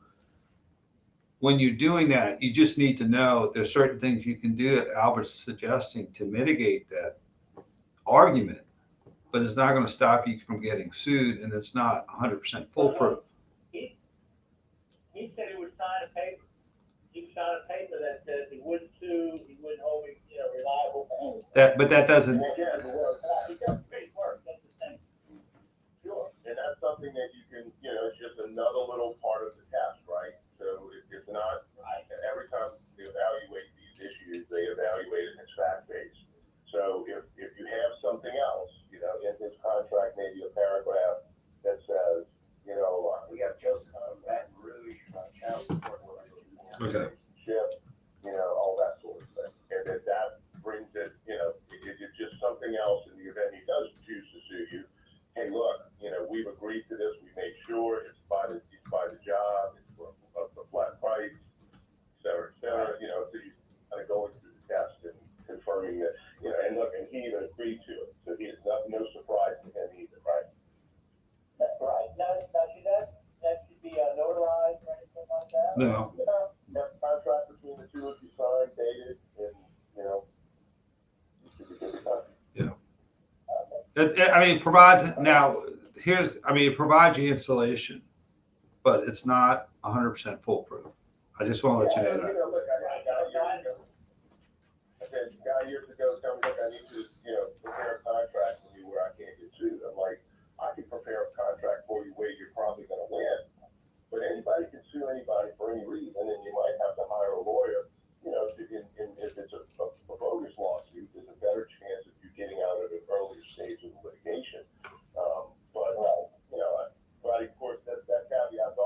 when you're doing that, you just need to know there's certain things you can do that Albert's suggesting to mitigate that argument, but it's not going to stop you from getting sued, and it's not 100% foolproof. He said he would sign a paper. He would sign a paper that says he wouldn't sue, he wouldn't hold me, reliable for anything. But that doesn't. He does great work. That's the thing. Sure, and that's something that you can, it's just another little part of the test, right? So it's not, every time they evaluate these issues, they evaluate it as fact-based. So if you have something else, in his contract, maybe a paragraph that says, We have Joseph Baton Rouge, child support workers. Okay. All that sort of thing. And that brings it, it's just something else in the event he does choose to sue you. Hey, look, we've agreed to this. We made sure it's by the job, it's for a flat price, et cetera, et cetera. So you kind of going through the test and confirming that, and look, and he even agreed to it. So it's no surprise to him either, right? That's right. Now that should be notarized or anything like that? No. That contract between the two of you signed, dated, and, you should be good to go. Yeah. It provides it provides you insulation, but it's not 100% foolproof. I just want to let you know that. Look, a guy years ago told me, look, I need to, prepare a contract for you where I can't get sued. I'm like, I can prepare a contract for you where you're probably going to win, but anybody can sue anybody for any reason, and you might have to hire a lawyer, if it's a bogus lawsuit, there's a better chance of you getting out at an earlier stage of litigation. But of course, that caveat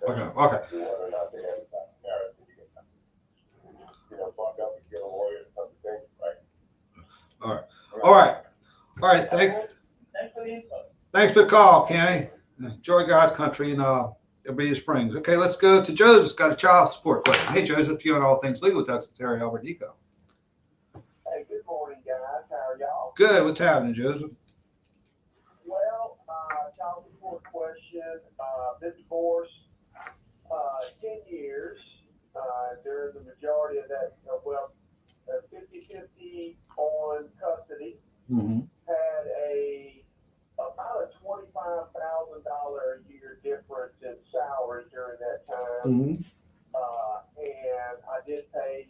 Okay. Whether or not they have a marriage, fuck up and get a lawyer or something, right? All right. Thanks for the info. Thanks for the call, Kenny. Enjoy God's country in Alberta Springs. Okay, let's go to Joseph. Got a child support question. Hey, Joseph, you on all things legal with Sunseri, Albert, Nicaud. Hey, good morning, guys. How are y'all? Good. What's happening, Joseph? Well, child support question. Been divorced 10 years. During the majority of that, 50-50 on custody. Mm-hmm. Had about a $25,000 a year difference in salary during that time. Mm-hmm. And I did pay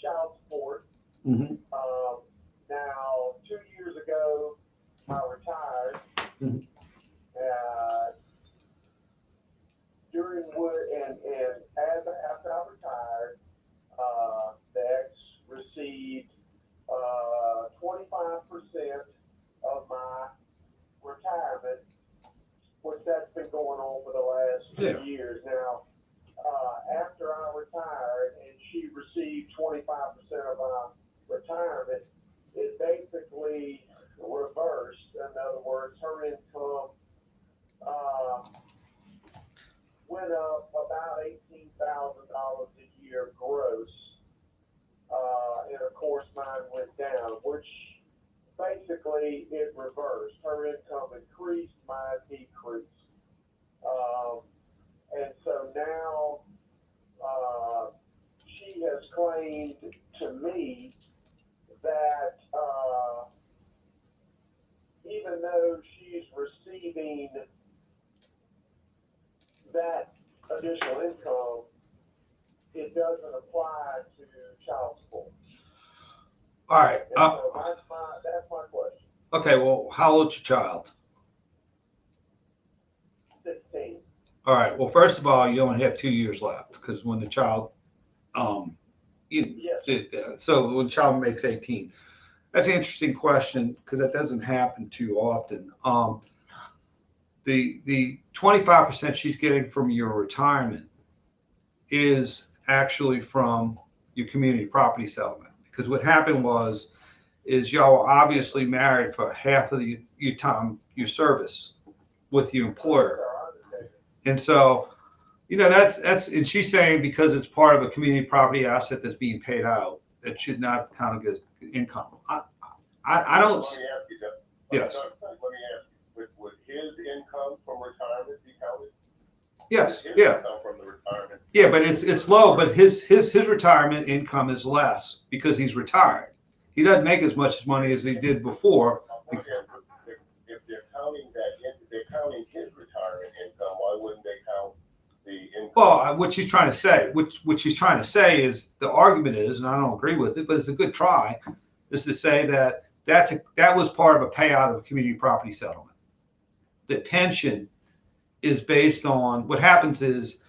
child support. Mm-hmm. Now, 2 years ago, I retired. Mm-hmm. After I retired, the ex received 25% of my retirement, which that's been going on for the last 2 years now. After I retired and she received 25% of my retirement, it basically reversed. In other words, her income went up about $18,000 a year gross, and of course mine went down, which basically it reversed. Her income increased, mine decreased. And so now she has claimed to me that even though she's receiving that additional income, it doesn't apply to child support. All right. So that's my question. Okay, well, how old's your child? 16. All right. Well, first of all, you only have 2 years left because when the child, so when the child makes 18, that's an interesting question because that doesn't happen too often. The 25% she's getting from your retirement is actually from your community property settlement because what happened is y'all were obviously married for half of your time, your service with your employer. And so, that's, and she's saying because it's part of a community property asset that's being paid out, that should not count against income. I don't. Let me ask you, Jeff. Yes. Let me ask you, would his income from retirement be counted? Yes. His Yeah. income from the retirement. Yeah, but it's low. But his retirement income is less because he's retired. He doesn't make as much money as he did before. If they're counting they're counting his retirement income, why wouldn't they count the income? Well, what she's trying to say, is the argument is, and I don't agree with it, but it's a good try, is to say that that was part of a payout of a community property settlement. The pension is based on what happens is,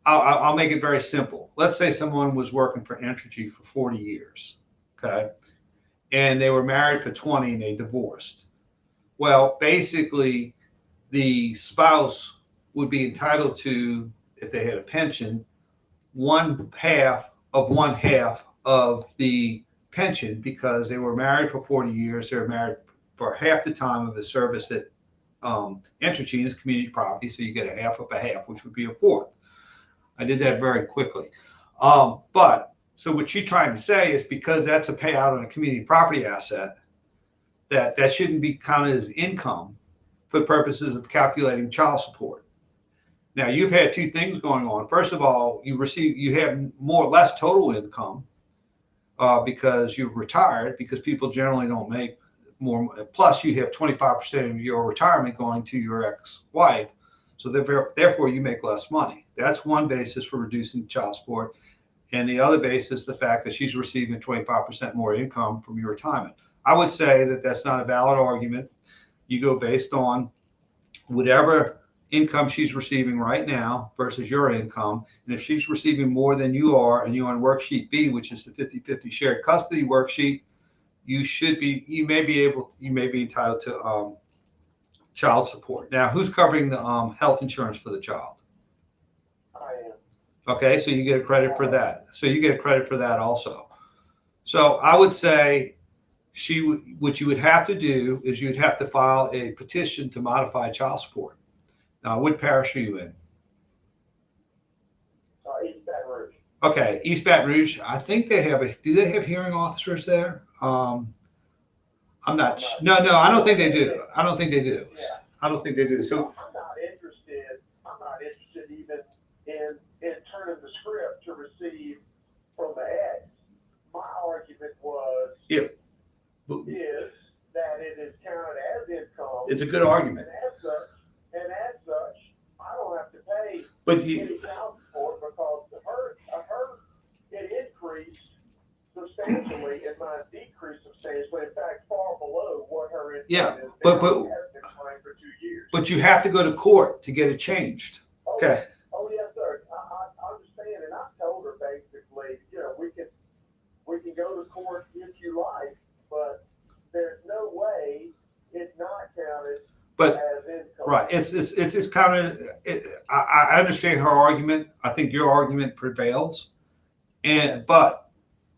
I'll make it very simple. Let's say someone was working for Entergy for 40 years, okay, and they were married for 20 and they divorced. Well, basically, the spouse would be entitled to, if they had a pension, one half of the pension because they were married for 40 years. They were married for half the time of the service at Entergy is community property, so you get a half of a half, which would be a fourth. I did that very quickly. But so what she's trying to say is because that's a payout on a community property asset, that shouldn't be counted as income for purposes of calculating child support. Now you've had two things going on. First of all, you have more or less total income because you've retired, because people generally don't make more. Plus, you have 25% of your retirement going to your ex-wife, so therefore you make less money. That's one basis for reducing child support, and the other basis the fact that she's receiving 25% more income from your retirement. I would say that that's not a valid argument. You go based on whatever income she's receiving right now versus your income. And if she's receiving more than you are, and you're on worksheet B, which is the 50-50 shared custody worksheet, you may be entitled to child support. Now, who's covering the health insurance for the child? Okay, so you get a credit for that. So you get a credit for that also. So I would say what you would have to do is you'd have to file a petition to modify child support. Now, what parish are you in? East Baton Rouge. Okay, East Baton Rouge. I think they have do they have hearing officers there? I'm not. No, I don't think they do. I don't think they do. I don't think they do. So I'm not interested. I'm not interested even in turning the script to receive from the ex. My argument was yeah, is that it is counted as income. it's a good argument. And as such, I don't have to pay But any child support because of her it increased substantially and mine decreased substantially. In fact, far below what her income yeah, is. but Has been claimed for 2 years. But you have to go to court to get it changed. Okay. Oh yes, sir. I understand, and I told her basically, we can go to court if you like, but there's no way it's not counted as income. Right, it's kind of. I understand her argument. I think your argument prevails, but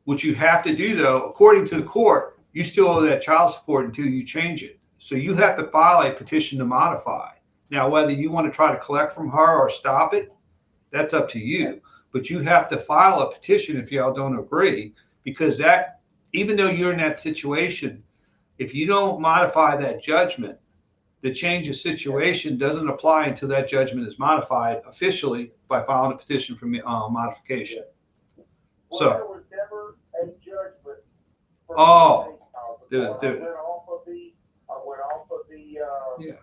what you have to do though, according to the court, you still owe that child support until you change it. So you have to file a petition to modify. Now, whether you want to try to collect from her or stop it, that's up to you. But you have to file a petition if y'all don't agree, because that, even though you're in that situation, if you don't modify that judgment, the change of situation doesn't apply until that judgment is modified officially by filing a petition for modification. Well, So, there was never a judgment. I went off of the. Yeah.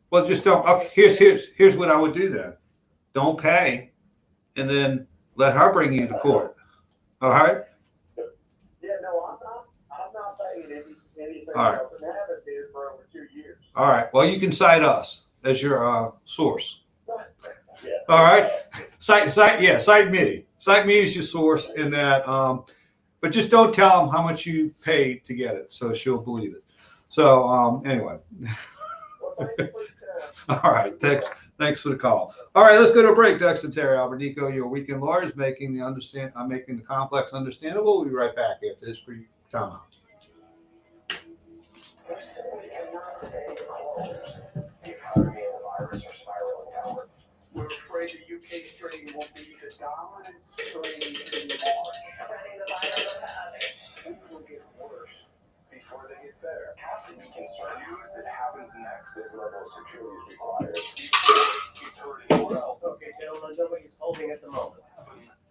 Well, just don't. Okay, here's what I would do then. Don't pay, and then let her bring you to court. All right. Yeah, no, I'm not paying anything All right. else, and haven't been for over 2 years. All right. Well, you can cite us as your source. All right. Cite me. Cite me as your source in that. But just don't tell them how much you paid to get it, so she'll believe it. So anyway. All right. Thanks for the call. All right, let's go to a break. Dexter Terry, Albert Nicaud, your weekend lawyers, making the complex understandable. We'll be right back after this brief timeout. We simply cannot stay closed. The economy and the virus are spiraling downward. We're afraid the UK strain will be the dominant strain in March. Spreading the virus to others. Things will get worse before they get better. Has to be concerned. News that happens next. This level of security is required. It's heard anywhere else. Okay, gentlemen, nobody's holding at the moment.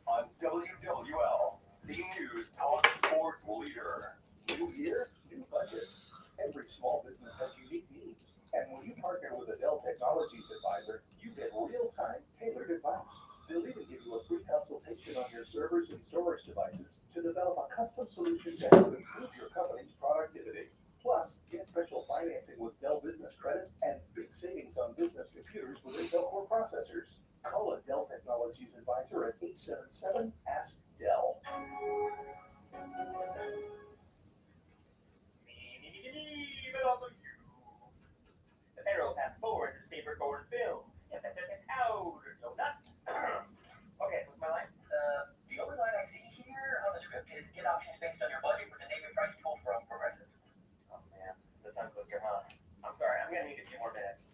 On WWL, the news talk sports leader. New year, new budgets. Every small business has unique needs. And when you partner with a Dell Technologies advisor, you get real-time, tailored advice. They'll even give you a free consultation on your servers and storage devices to develop a custom solution to help improve your company's productivity. Plus, get special financing with Dell Business Credit and big savings on business computers with Intel Core processors. Call a Dell Technologies advisor at 877-ASK-DELL. But also you. The Pharaoh fast forwards his favorite forward film. Powder donut. Okay, what's my line? The only line I see here on the script is get options based on your budget with the name and price tool from Progressive. Oh man, it's a tongue twister, huh? I'm sorry, I'm gonna need a few more minutes.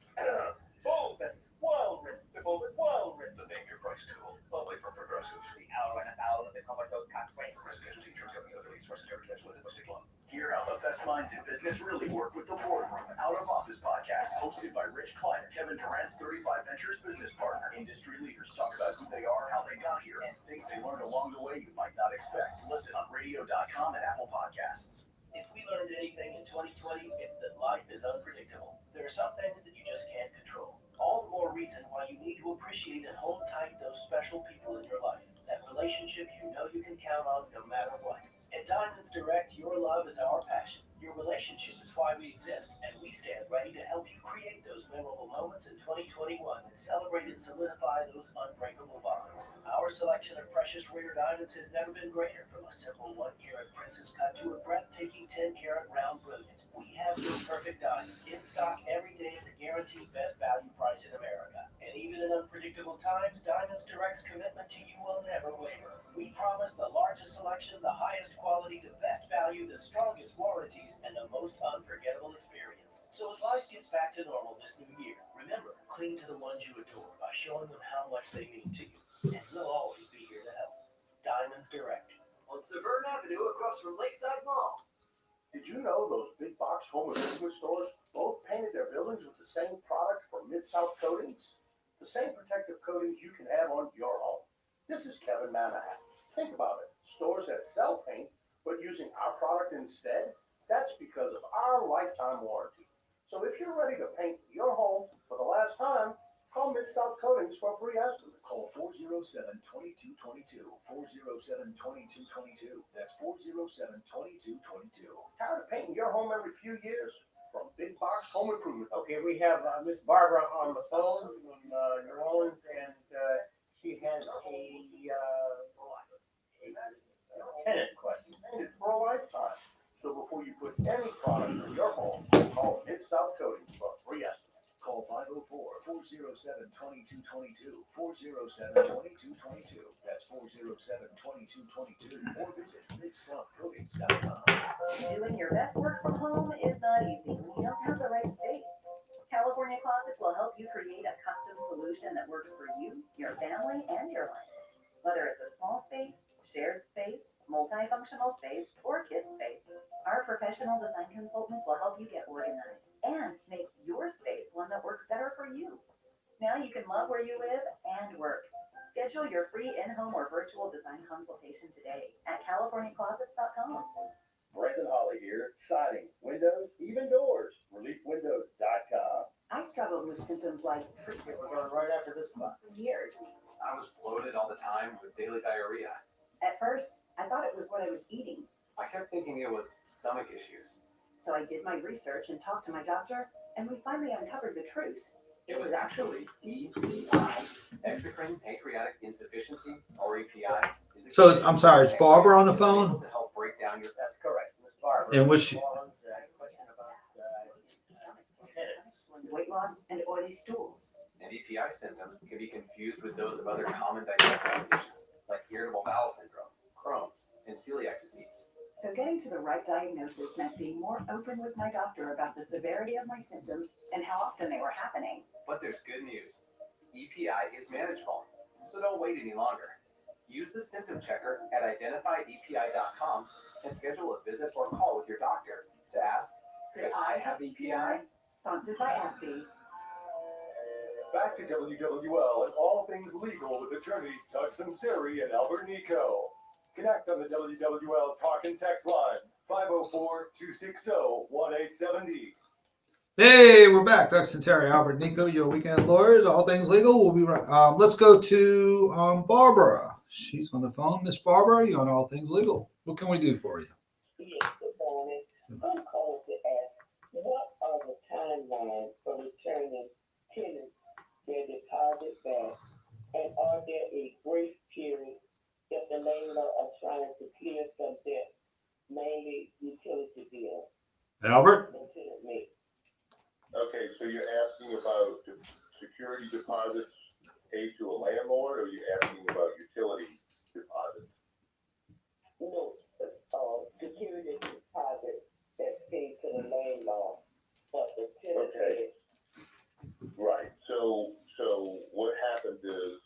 Bulbous Walrus, the Bulbous Walrus, the name your price tool. Only from Progressive. The owl and a fowl of the comatose coxswain. Progressive casualty insurance company other leads versus average potential and must take long. Hear how the best minds in business really work with the Boardroom Out of Office podcast, hosted by Rich Klein, Kevin Durant's 35 Ventures business partner. Industry leaders talk about who they are, how they got here, and things they learned along the way you might not expect. Listen on radio.com and Apple Podcasts. If we learned anything in 2020, it's that life is unpredictable. There are some things that you just can't control. All the more reason why you need to appreciate and hold tight those special people in your life. That relationship you know you can count on no matter what. At Diamonds Direct, your love is our passion. Your relationship is why we exist, and we stand ready to help you create those memorable moments in 2021 and celebrate and solidify those unbreakable bonds. Our selection of precious rare diamonds has never been greater, from a simple 1-carat princess cut to a breathtaking 10-carat round brilliant. We have your perfect diamond in stock every day at the guaranteed best value price in America. And And even in unpredictable times, Diamonds Direct's commitment to you will never waver. We promise the largest selection, the highest quality, the best value, the strongest warranties, and the most unforgettable experience. So as life gets back to normal this new year, remember, cling to the ones you adore by showing them how much they mean to you. And we'll always be here to help. Diamonds Direct. On Severn Avenue across from Lakeside Mall. Did you know those big box home improvement stores both painted their buildings with the same product from Mid-South Coatings? The same protective coatings you can have on your home. This is Kevin Manahan. Think about it. Stores that sell paint, but using our product instead, that's because of our lifetime warranty. So if you're ready to paint your home for the last time, call Mid-South Coatings for a free estimate. Call 407-2222, 407-2222. That's 407-2222. Tired of painting your home every few years? From Big Box Home Improvement. Okay, we have Miss Barbara on the phone from New Orleans, and she has a tenant question. It's for a lifetime. So before you put any product in your home, call Mid-South Coatings for a free estimate. Call 504-407-2222, 407-2222. That's 407-2222. Or visit MidSouthCoatings.com. Doing your best work from home is not easy when you don't have the right space. California Closets will help you create a custom solution that works for you, your family, and your life. Whether it's a small space, shared space, multifunctional space, or kids space, our professional design consultants will help you get organized and make your space one that works better for you. Now you can love where you live and work. Schedule your free in-home or virtual design consultation today at CaliforniaClosets.com. Brendan Holly here. Siding, windows, even doors. ReliefWindows.com. I struggled with symptoms like We're going right after this spot. for years. I was bloated all the time with daily diarrhea. At first, I thought it was what I was eating. I kept thinking it was stomach issues. So I did my research and talked to my doctor, and we finally uncovered the truth. It was actually EPI, exocrine pancreatic insufficiency, or EPI. So I'm sorry, is Barbara on the phone? To help break down your. That's correct, Miss Barbara. And was she? New Orleans, question about tenants. Weight loss and oily stools. And EPI symptoms can be confused with those of other common digestive conditions, like irritable bowel syndrome, Crohn's, and celiac disease. So getting to the right diagnosis meant being more open with my doctor about the severity of my symptoms and how often they were happening. But there's good news. EPI is manageable, so don't wait any longer. Use the symptom checker at identifyepi.com and schedule a visit or call with your doctor to ask, could I have EPI? Sponsored by AbbVie. Back to WWL and all things legal with attorneys Doug Sunseri and Albert Nicaud. Connect on the WWL talk and text line 504-260-1870. Hey, we're back. Doug Sunseri, Albert Nico, your weekend lawyers, all things legal. We'll be right. Let's go to Barbara. She's on the phone. Miss Barbara, you're on all things legal. What can we do for you? Yes, good morning. I'm calling to ask, what are the timelines for returning tenants their deposit back? And are there a grace period if the landlord are trying to clear some debt, mainly utility bills? Albert? Okay, so you're asking about security deposits paid to a landlord, or you're asking about utility deposits? No, security deposit that's paid to the landlord, but the tenant. Okay. Right. So what happens is,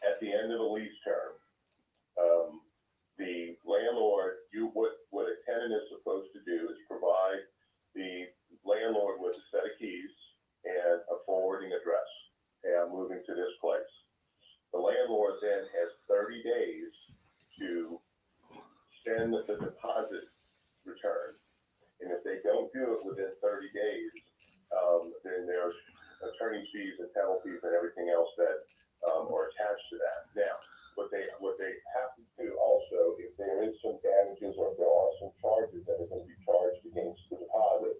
at the end of the lease term, the landlord, what a tenant is supposed to do is provide the landlord with a set of keys and a forwarding address. Hey, I'm moving to this place. The landlord then has 30 days to send the deposit return. And if they don't do it within 30 days, then there's attorney fees and penalties and everything else that are attached to that. Now, what they have to do also, if there is some damages or if there are some charges that are going to be charged against the deposit,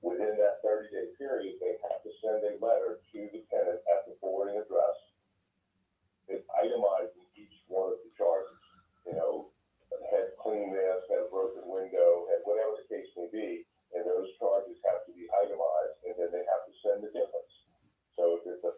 within that 30-day period, they have to send a letter to the tenant at the forwarding address. It's itemizing each one of the charges. You know, had cleaned this, had a broken window, and whatever the case may be, and those charges have to be itemized, and then they have to send the difference. So if it's $1,000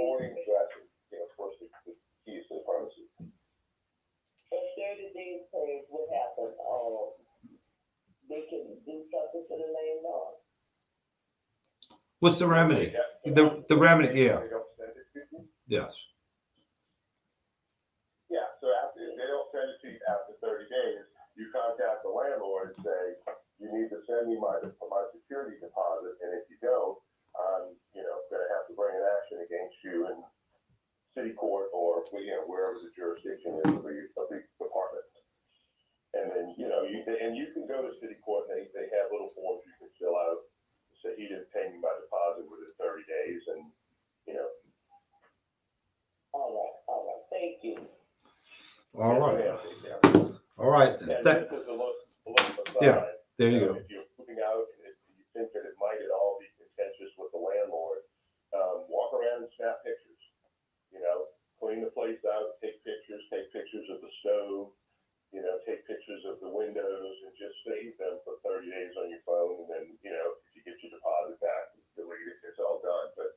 morning, so that's, of course, the keys to the premises. If 30 days paid, what happens? They can do something to the landlord. What's the remedy? The remedy, yeah. Yes. Yeah, so after, if they don't send it to you after 30 days, you contact the landlord and say, you need to send me my security deposit, and if you don't, I'm, gonna have to bring an action against you in city court or, wherever the jurisdiction is of the department. And then, you can go to city court, and they have little forms you can fill out, say he didn't pay me my deposit within 30 days, and, All right, thank you. All right. All right. And just as a little aside, Yeah, there you go. if you're moving out and if you think that it might at all be contentious with the landlord, walk around and snap pictures. Clean the place out, take pictures of the stove, take pictures of the windows, and just save them for 30 days on your phone. And then, if you get your deposit back, delete it, it's all done. But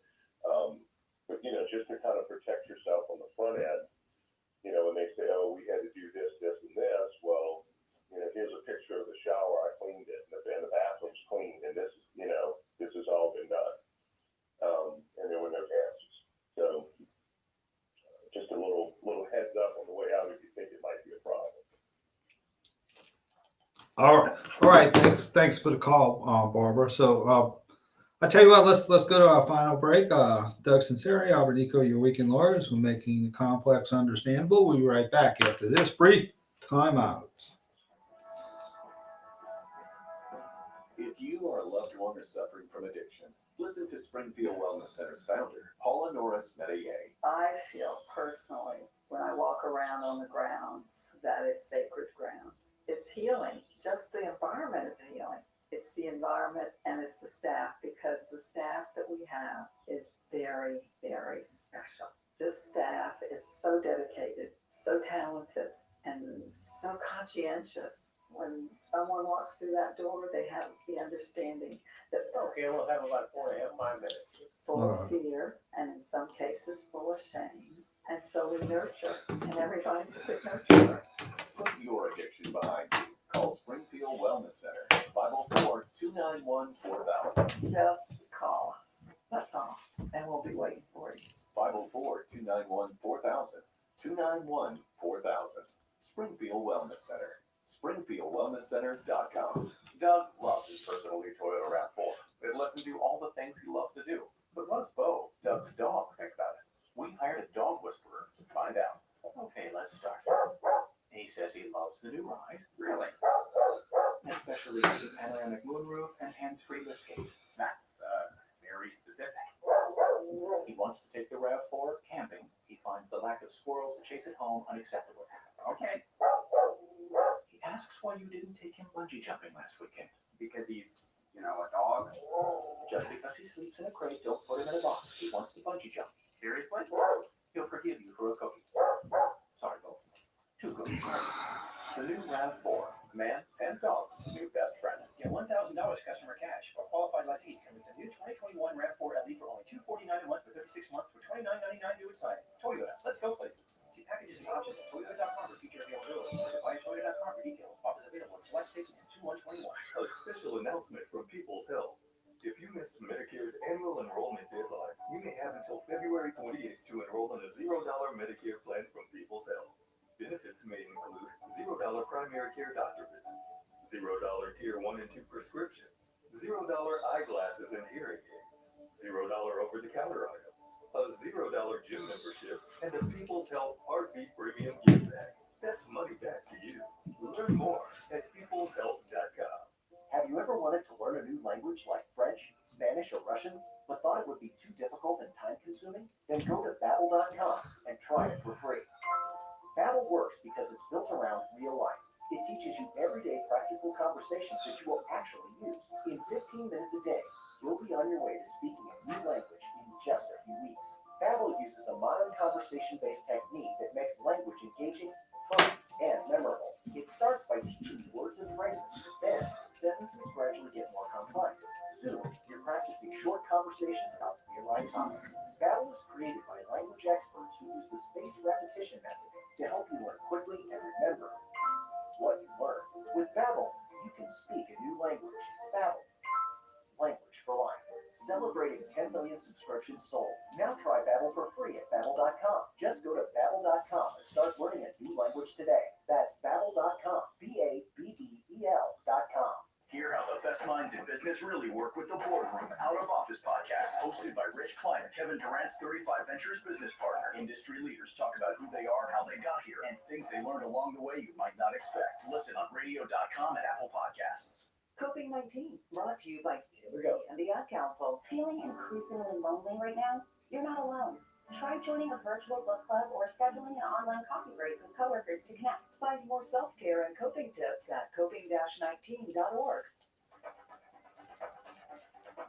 just to kind of protect yourself on the front end, when they say, oh, we had to do this, this, and this, well, here's a picture of the shower, I cleaned it, and the bathroom's clean, and this has all been done. And there were no answers. So, just a little heads up on the way out if you think it might be a problem. All right. Thanks for the call, Barbara. So I tell you what, let's go to our final break. Doug Sunseri, Albert Nicaud, your weekend lawyers, we're making the complex understandable. We'll be right back after this brief timeout. If you or a loved one is suffering from addiction, listen to Springfield Wellness Center's founder, Paula Norris Metayer. I feel personally, when I walk around on the grounds, that it's sacred ground. It's healing. Just the environment is healing. It's the environment and it's the staff, because the staff that we have is very, very special. This staff is so dedicated, so talented, and so conscientious. When someone walks through that door, they have the understanding that Okay, we'll have about 4.5, 5 minutes. full of fear, and in some cases full of shame. And so we nurture, and everybody's a good nurturer. Put your addiction behind you. Call Springfield Wellness Center, 504-291-4000. Just call us. That's all. And we'll be waiting for you. 504-291-4000. 291-4000. Springfield Wellness Center. SpringfieldWellnessCenter.com. Doug loves his personal new Toyota RAV4. It lets him do all the things he loves to do. But what does Bo, Doug's dog, think about it? We hired a dog whisperer to find out. Okay, let's start. He says he loves the new ride. Really? Especially with the panoramic moonroof and hands-free liftgate. That's very specific. He wants to take the RAV4 camping. He finds the lack of squirrels to chase it home unacceptable. Okay. He asks why you didn't take him bungee jumping last weekend. Because he's, a dog. Just because he sleeps in a crate, don't put him in a box. He wants to bungee jump. Seriously? He'll forgive you for a cookie. Sorry, Bo. 2 cookies. The new RAV4, man and dog's new best friend. Get $1,000 customer cash or qualified lessees come with a new 2021 RAV4 LE for only $249 a month for 36 months for $29.99 due at signing. Toyota, let's go places. See packages and options at Toyota.com for feature availability. Visit buyatoyota.com for details. Offers available in select states and 2121. A special announcement from People's Health. If you missed Medicare's annual enrollment deadline, you may have until February 28th to enroll in a $0 Medicare plan from People's Health. Benefits may include $0 primary care doctor visits, $0 tier 1 and 2 prescriptions, $0 eyeglasses and hearing aids, $0 over-the-counter items, a $0 gym membership, and a People's Health Heartbeat Premium Give Back. That's money back to you. Learn more at peopleshealth.com. Have you ever wanted to learn a new language like French, Spanish, or Russian, but thought it would be too difficult and time-consuming? Then go to Babbel.com and try it for free. Babbel works because it's built around real life. It teaches you everyday practical conversations that you will actually use. In 15 minutes a day, you'll be on your way to speaking a new language in just a few weeks. Babbel uses a modern conversation-based technique that makes language engaging, fun, and memorable. It starts by teaching you words and phrases. Then, sentences gradually get more complex. Soon, you're practicing short conversations about real-life topics. Babbel was created by language experts who use the spaced repetition method to help you learn quickly and remember what you learn. With Babbel, you can speak a new language. Babbel, language for life. Celebrating 10 million subscriptions sold. Now try Babbel for free at Babbel.com. Just go to Babbel.com and start learning a new language today. That's Babbel.com. Babbel.com. Hear how the best minds in business really work with the Boardroom Out of Office podcast, hosted by Rich Klein, Kevin Durant's 35 Ventures business partner. Industry leaders talk about who they are, how they got here, and things they learned along the way you might not expect. Listen on radio.com and Apple Podcasts. Coping-19, brought to you by Sunseri and the Ad Council. Feeling increasingly lonely right now? You're not alone. Try joining a virtual book club or scheduling an online coffee break with coworkers to connect. Find more self-care and coping tips at coping-19.org.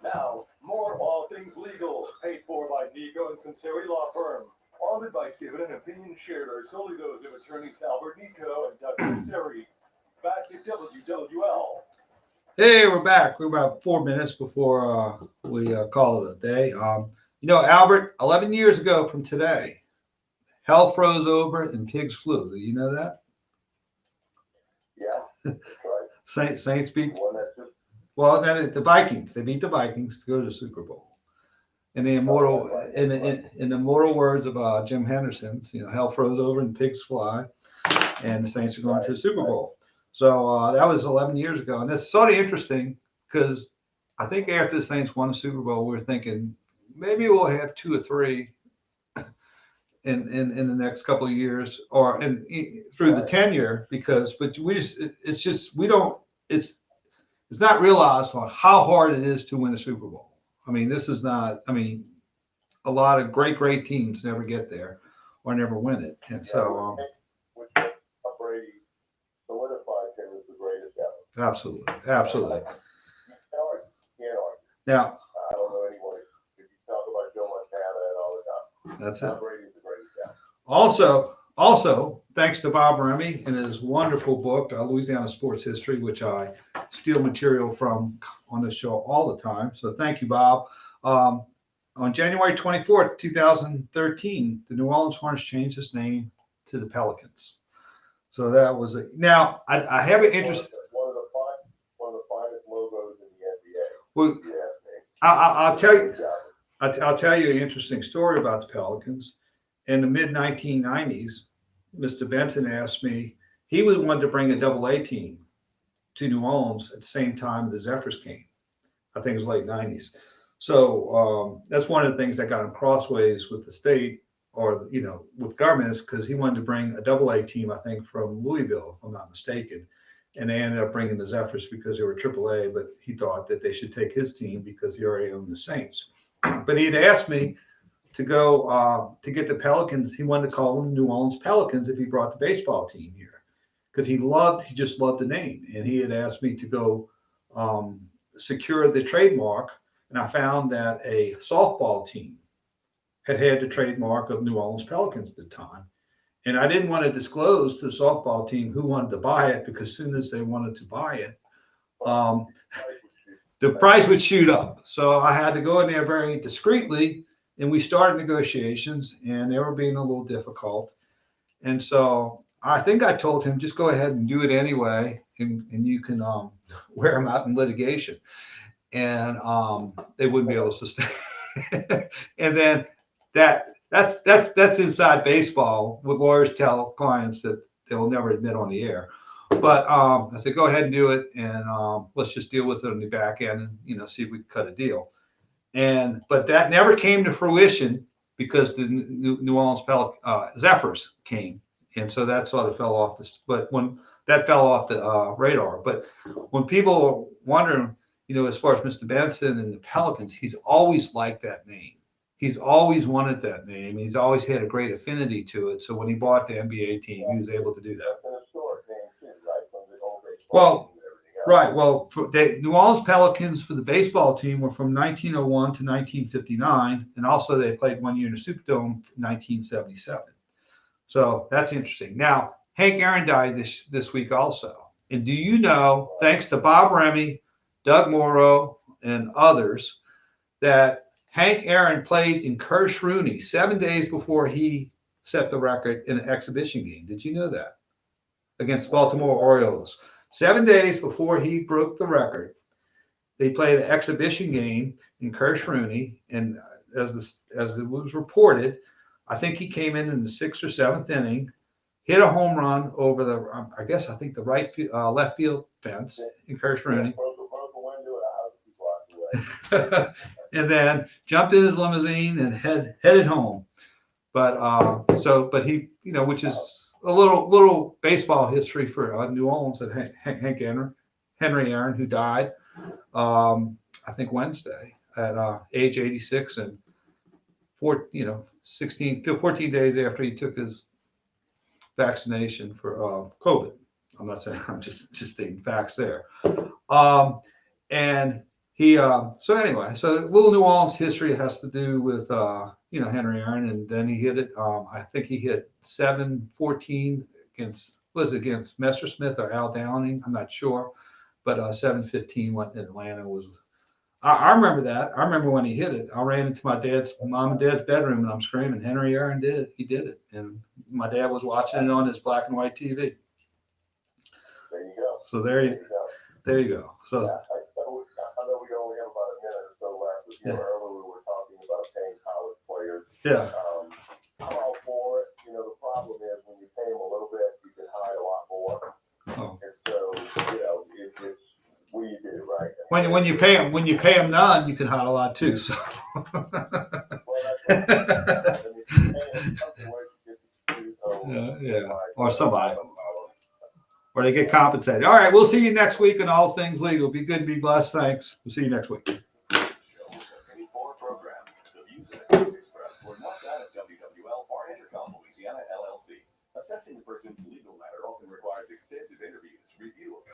Now, more All Things Legal, paid for by Nicaud and Sunseri Law Firm. All advice given and opinions shared are solely those of attorneys Albert Nicaud and Doug Sunseri. Back to WWL. Hey, we're back. We're about 4 minutes before we call it a day. Albert, 11 years ago from today, hell froze over and pigs flew. Do you know that? Yeah, that's right. Saints beat. Well, the Vikings. They beat the Vikings to go to the Super Bowl. In the immortal, in the immortal words of Jim Henderson's, hell froze over and pigs fly, and the Saints are going to the Super Bowl. So that was 11 years ago. And it's sort of interesting because I think after the Saints won the Super Bowl, we were thinking maybe we'll have 2 or 3 in the next couple of years or through the tenure it's not realized on how hard it is to win a Super Bowl. I mean, a lot of great teams never get there or never win it. And so Brady solidified him as the greatest ever. Absolutely. Can't argue. Now, I don't know anyone. If you talk about Joe Montana and all the time, that's Tom it. Brady's the greatest ever. Also, thanks to Bob Remy and his wonderful book, Louisiana Sports History, which I steal material from on the show all the time. So thank you, Bob. On January 24th, 2013, the New Orleans Hornets changed its name to the Pelicans. So that was it. Now, I have an interest. One of the finest logos in the NBA. Well, I'll tell you an interesting story about the Pelicans. In the mid 1990s, Mr. Benton asked me, he wanted to bring a AA team to New Orleans at the same time the Zephyrs came. I think it was late 90s. So that's one of the things that got him crossways with the state or, with governments, because he wanted to bring a AA team, I think, from Louisville, if I'm not mistaken. And they ended up bringing the Zephyrs because they were AAA, but he thought that they should take his team because he already owned the Saints. But he'd asked me to go to get the Pelicans. He wanted to call them New Orleans Pelicans if he brought the baseball team here, because he just loved the name. And he had asked me to go secure the trademark. And I found that a softball team had the trademark of New Orleans Pelicans at the time. And I didn't want to disclose to the softball team who wanted to buy it, because as soon as they wanted to buy it, the price would shoot up. So I had to go in there very discreetly, and we started negotiations, and they were being a little difficult. And so I think I told him, just go ahead and do it anyway, and you can wear them out in litigation. And they wouldn't be able to sustain. And then that's inside baseball, what lawyers tell clients that they'll never admit on the air. But I said, go ahead and do it, and let's just deal with it on the back end and see if we can cut a deal. But that never came to fruition because the New Orleans Zephyrs came, and so that sort of fell off the radar. But when people are wondering, as far as Mr. Benson and the Pelicans, he's always liked that name. He's always wanted that name. He's always had a great affinity to it. So when he bought the NBA team, he was able to do that. That's an historic name too, right? From the old baseball Well, team and everything else. right. Well, the New Orleans Pelicans for the baseball team were from 1901 to 1959, and also they played 1 year in the Superdome in 1977. So that's interesting. Now, Hank Aaron died this week also. And do you know, thanks to Bob Remy, Doug Morrow, and others, that Hank Aaron played in Kirsch Rooney 7 days before he set the record in an exhibition game? Did you know that? Against Baltimore Orioles. 7 days before he broke the record, they played an exhibition game in Kirsch Rooney, and as it was reported, I think he came in the 6th or 7th inning, hit a home run over the, I think the left field fence in Kirsch Rooney. And then jumped in his limousine and headed home. But he, which is a little baseball history for New Orleans, that Henry Aaron, who died, I think Wednesday at age 86 and 14 days after he took his vaccination for COVID. I'm not saying, I'm just stating facts there. And he, so little New Orleans history has to do with, Henry Aaron, and then he hit it. I think he hit 7-14 against Messersmith or Al Downing. I'm not sure, but 7-15 went in Atlanta. I remember that. I remember when he hit it. I ran into my mom and dad's bedroom, and I'm screaming, "Henry Aaron did it! He did it!" And my dad was watching it on his black and white TV. There you go. So there you go. So. Yeah, I know we only have about a minute or so left. Earlier we were talking about paying college players. Yeah. I'm all for it. The problem is when you pay them a little bit, you can hide a lot more. Oh. And so, it's what do you do, right? When you pay them none, you can hide a lot too. So. Well, that's right. Yeah. Or somebody. Or they get compensated. All right, we'll see you next week on All Things Legal. Be good, be blessed. Thanks. We'll see you next week. Program. The views and opinions expressed were not that of WWL or Intercom Louisiana LLC. Assessing the person's legal matter often requires extensive interviews, review of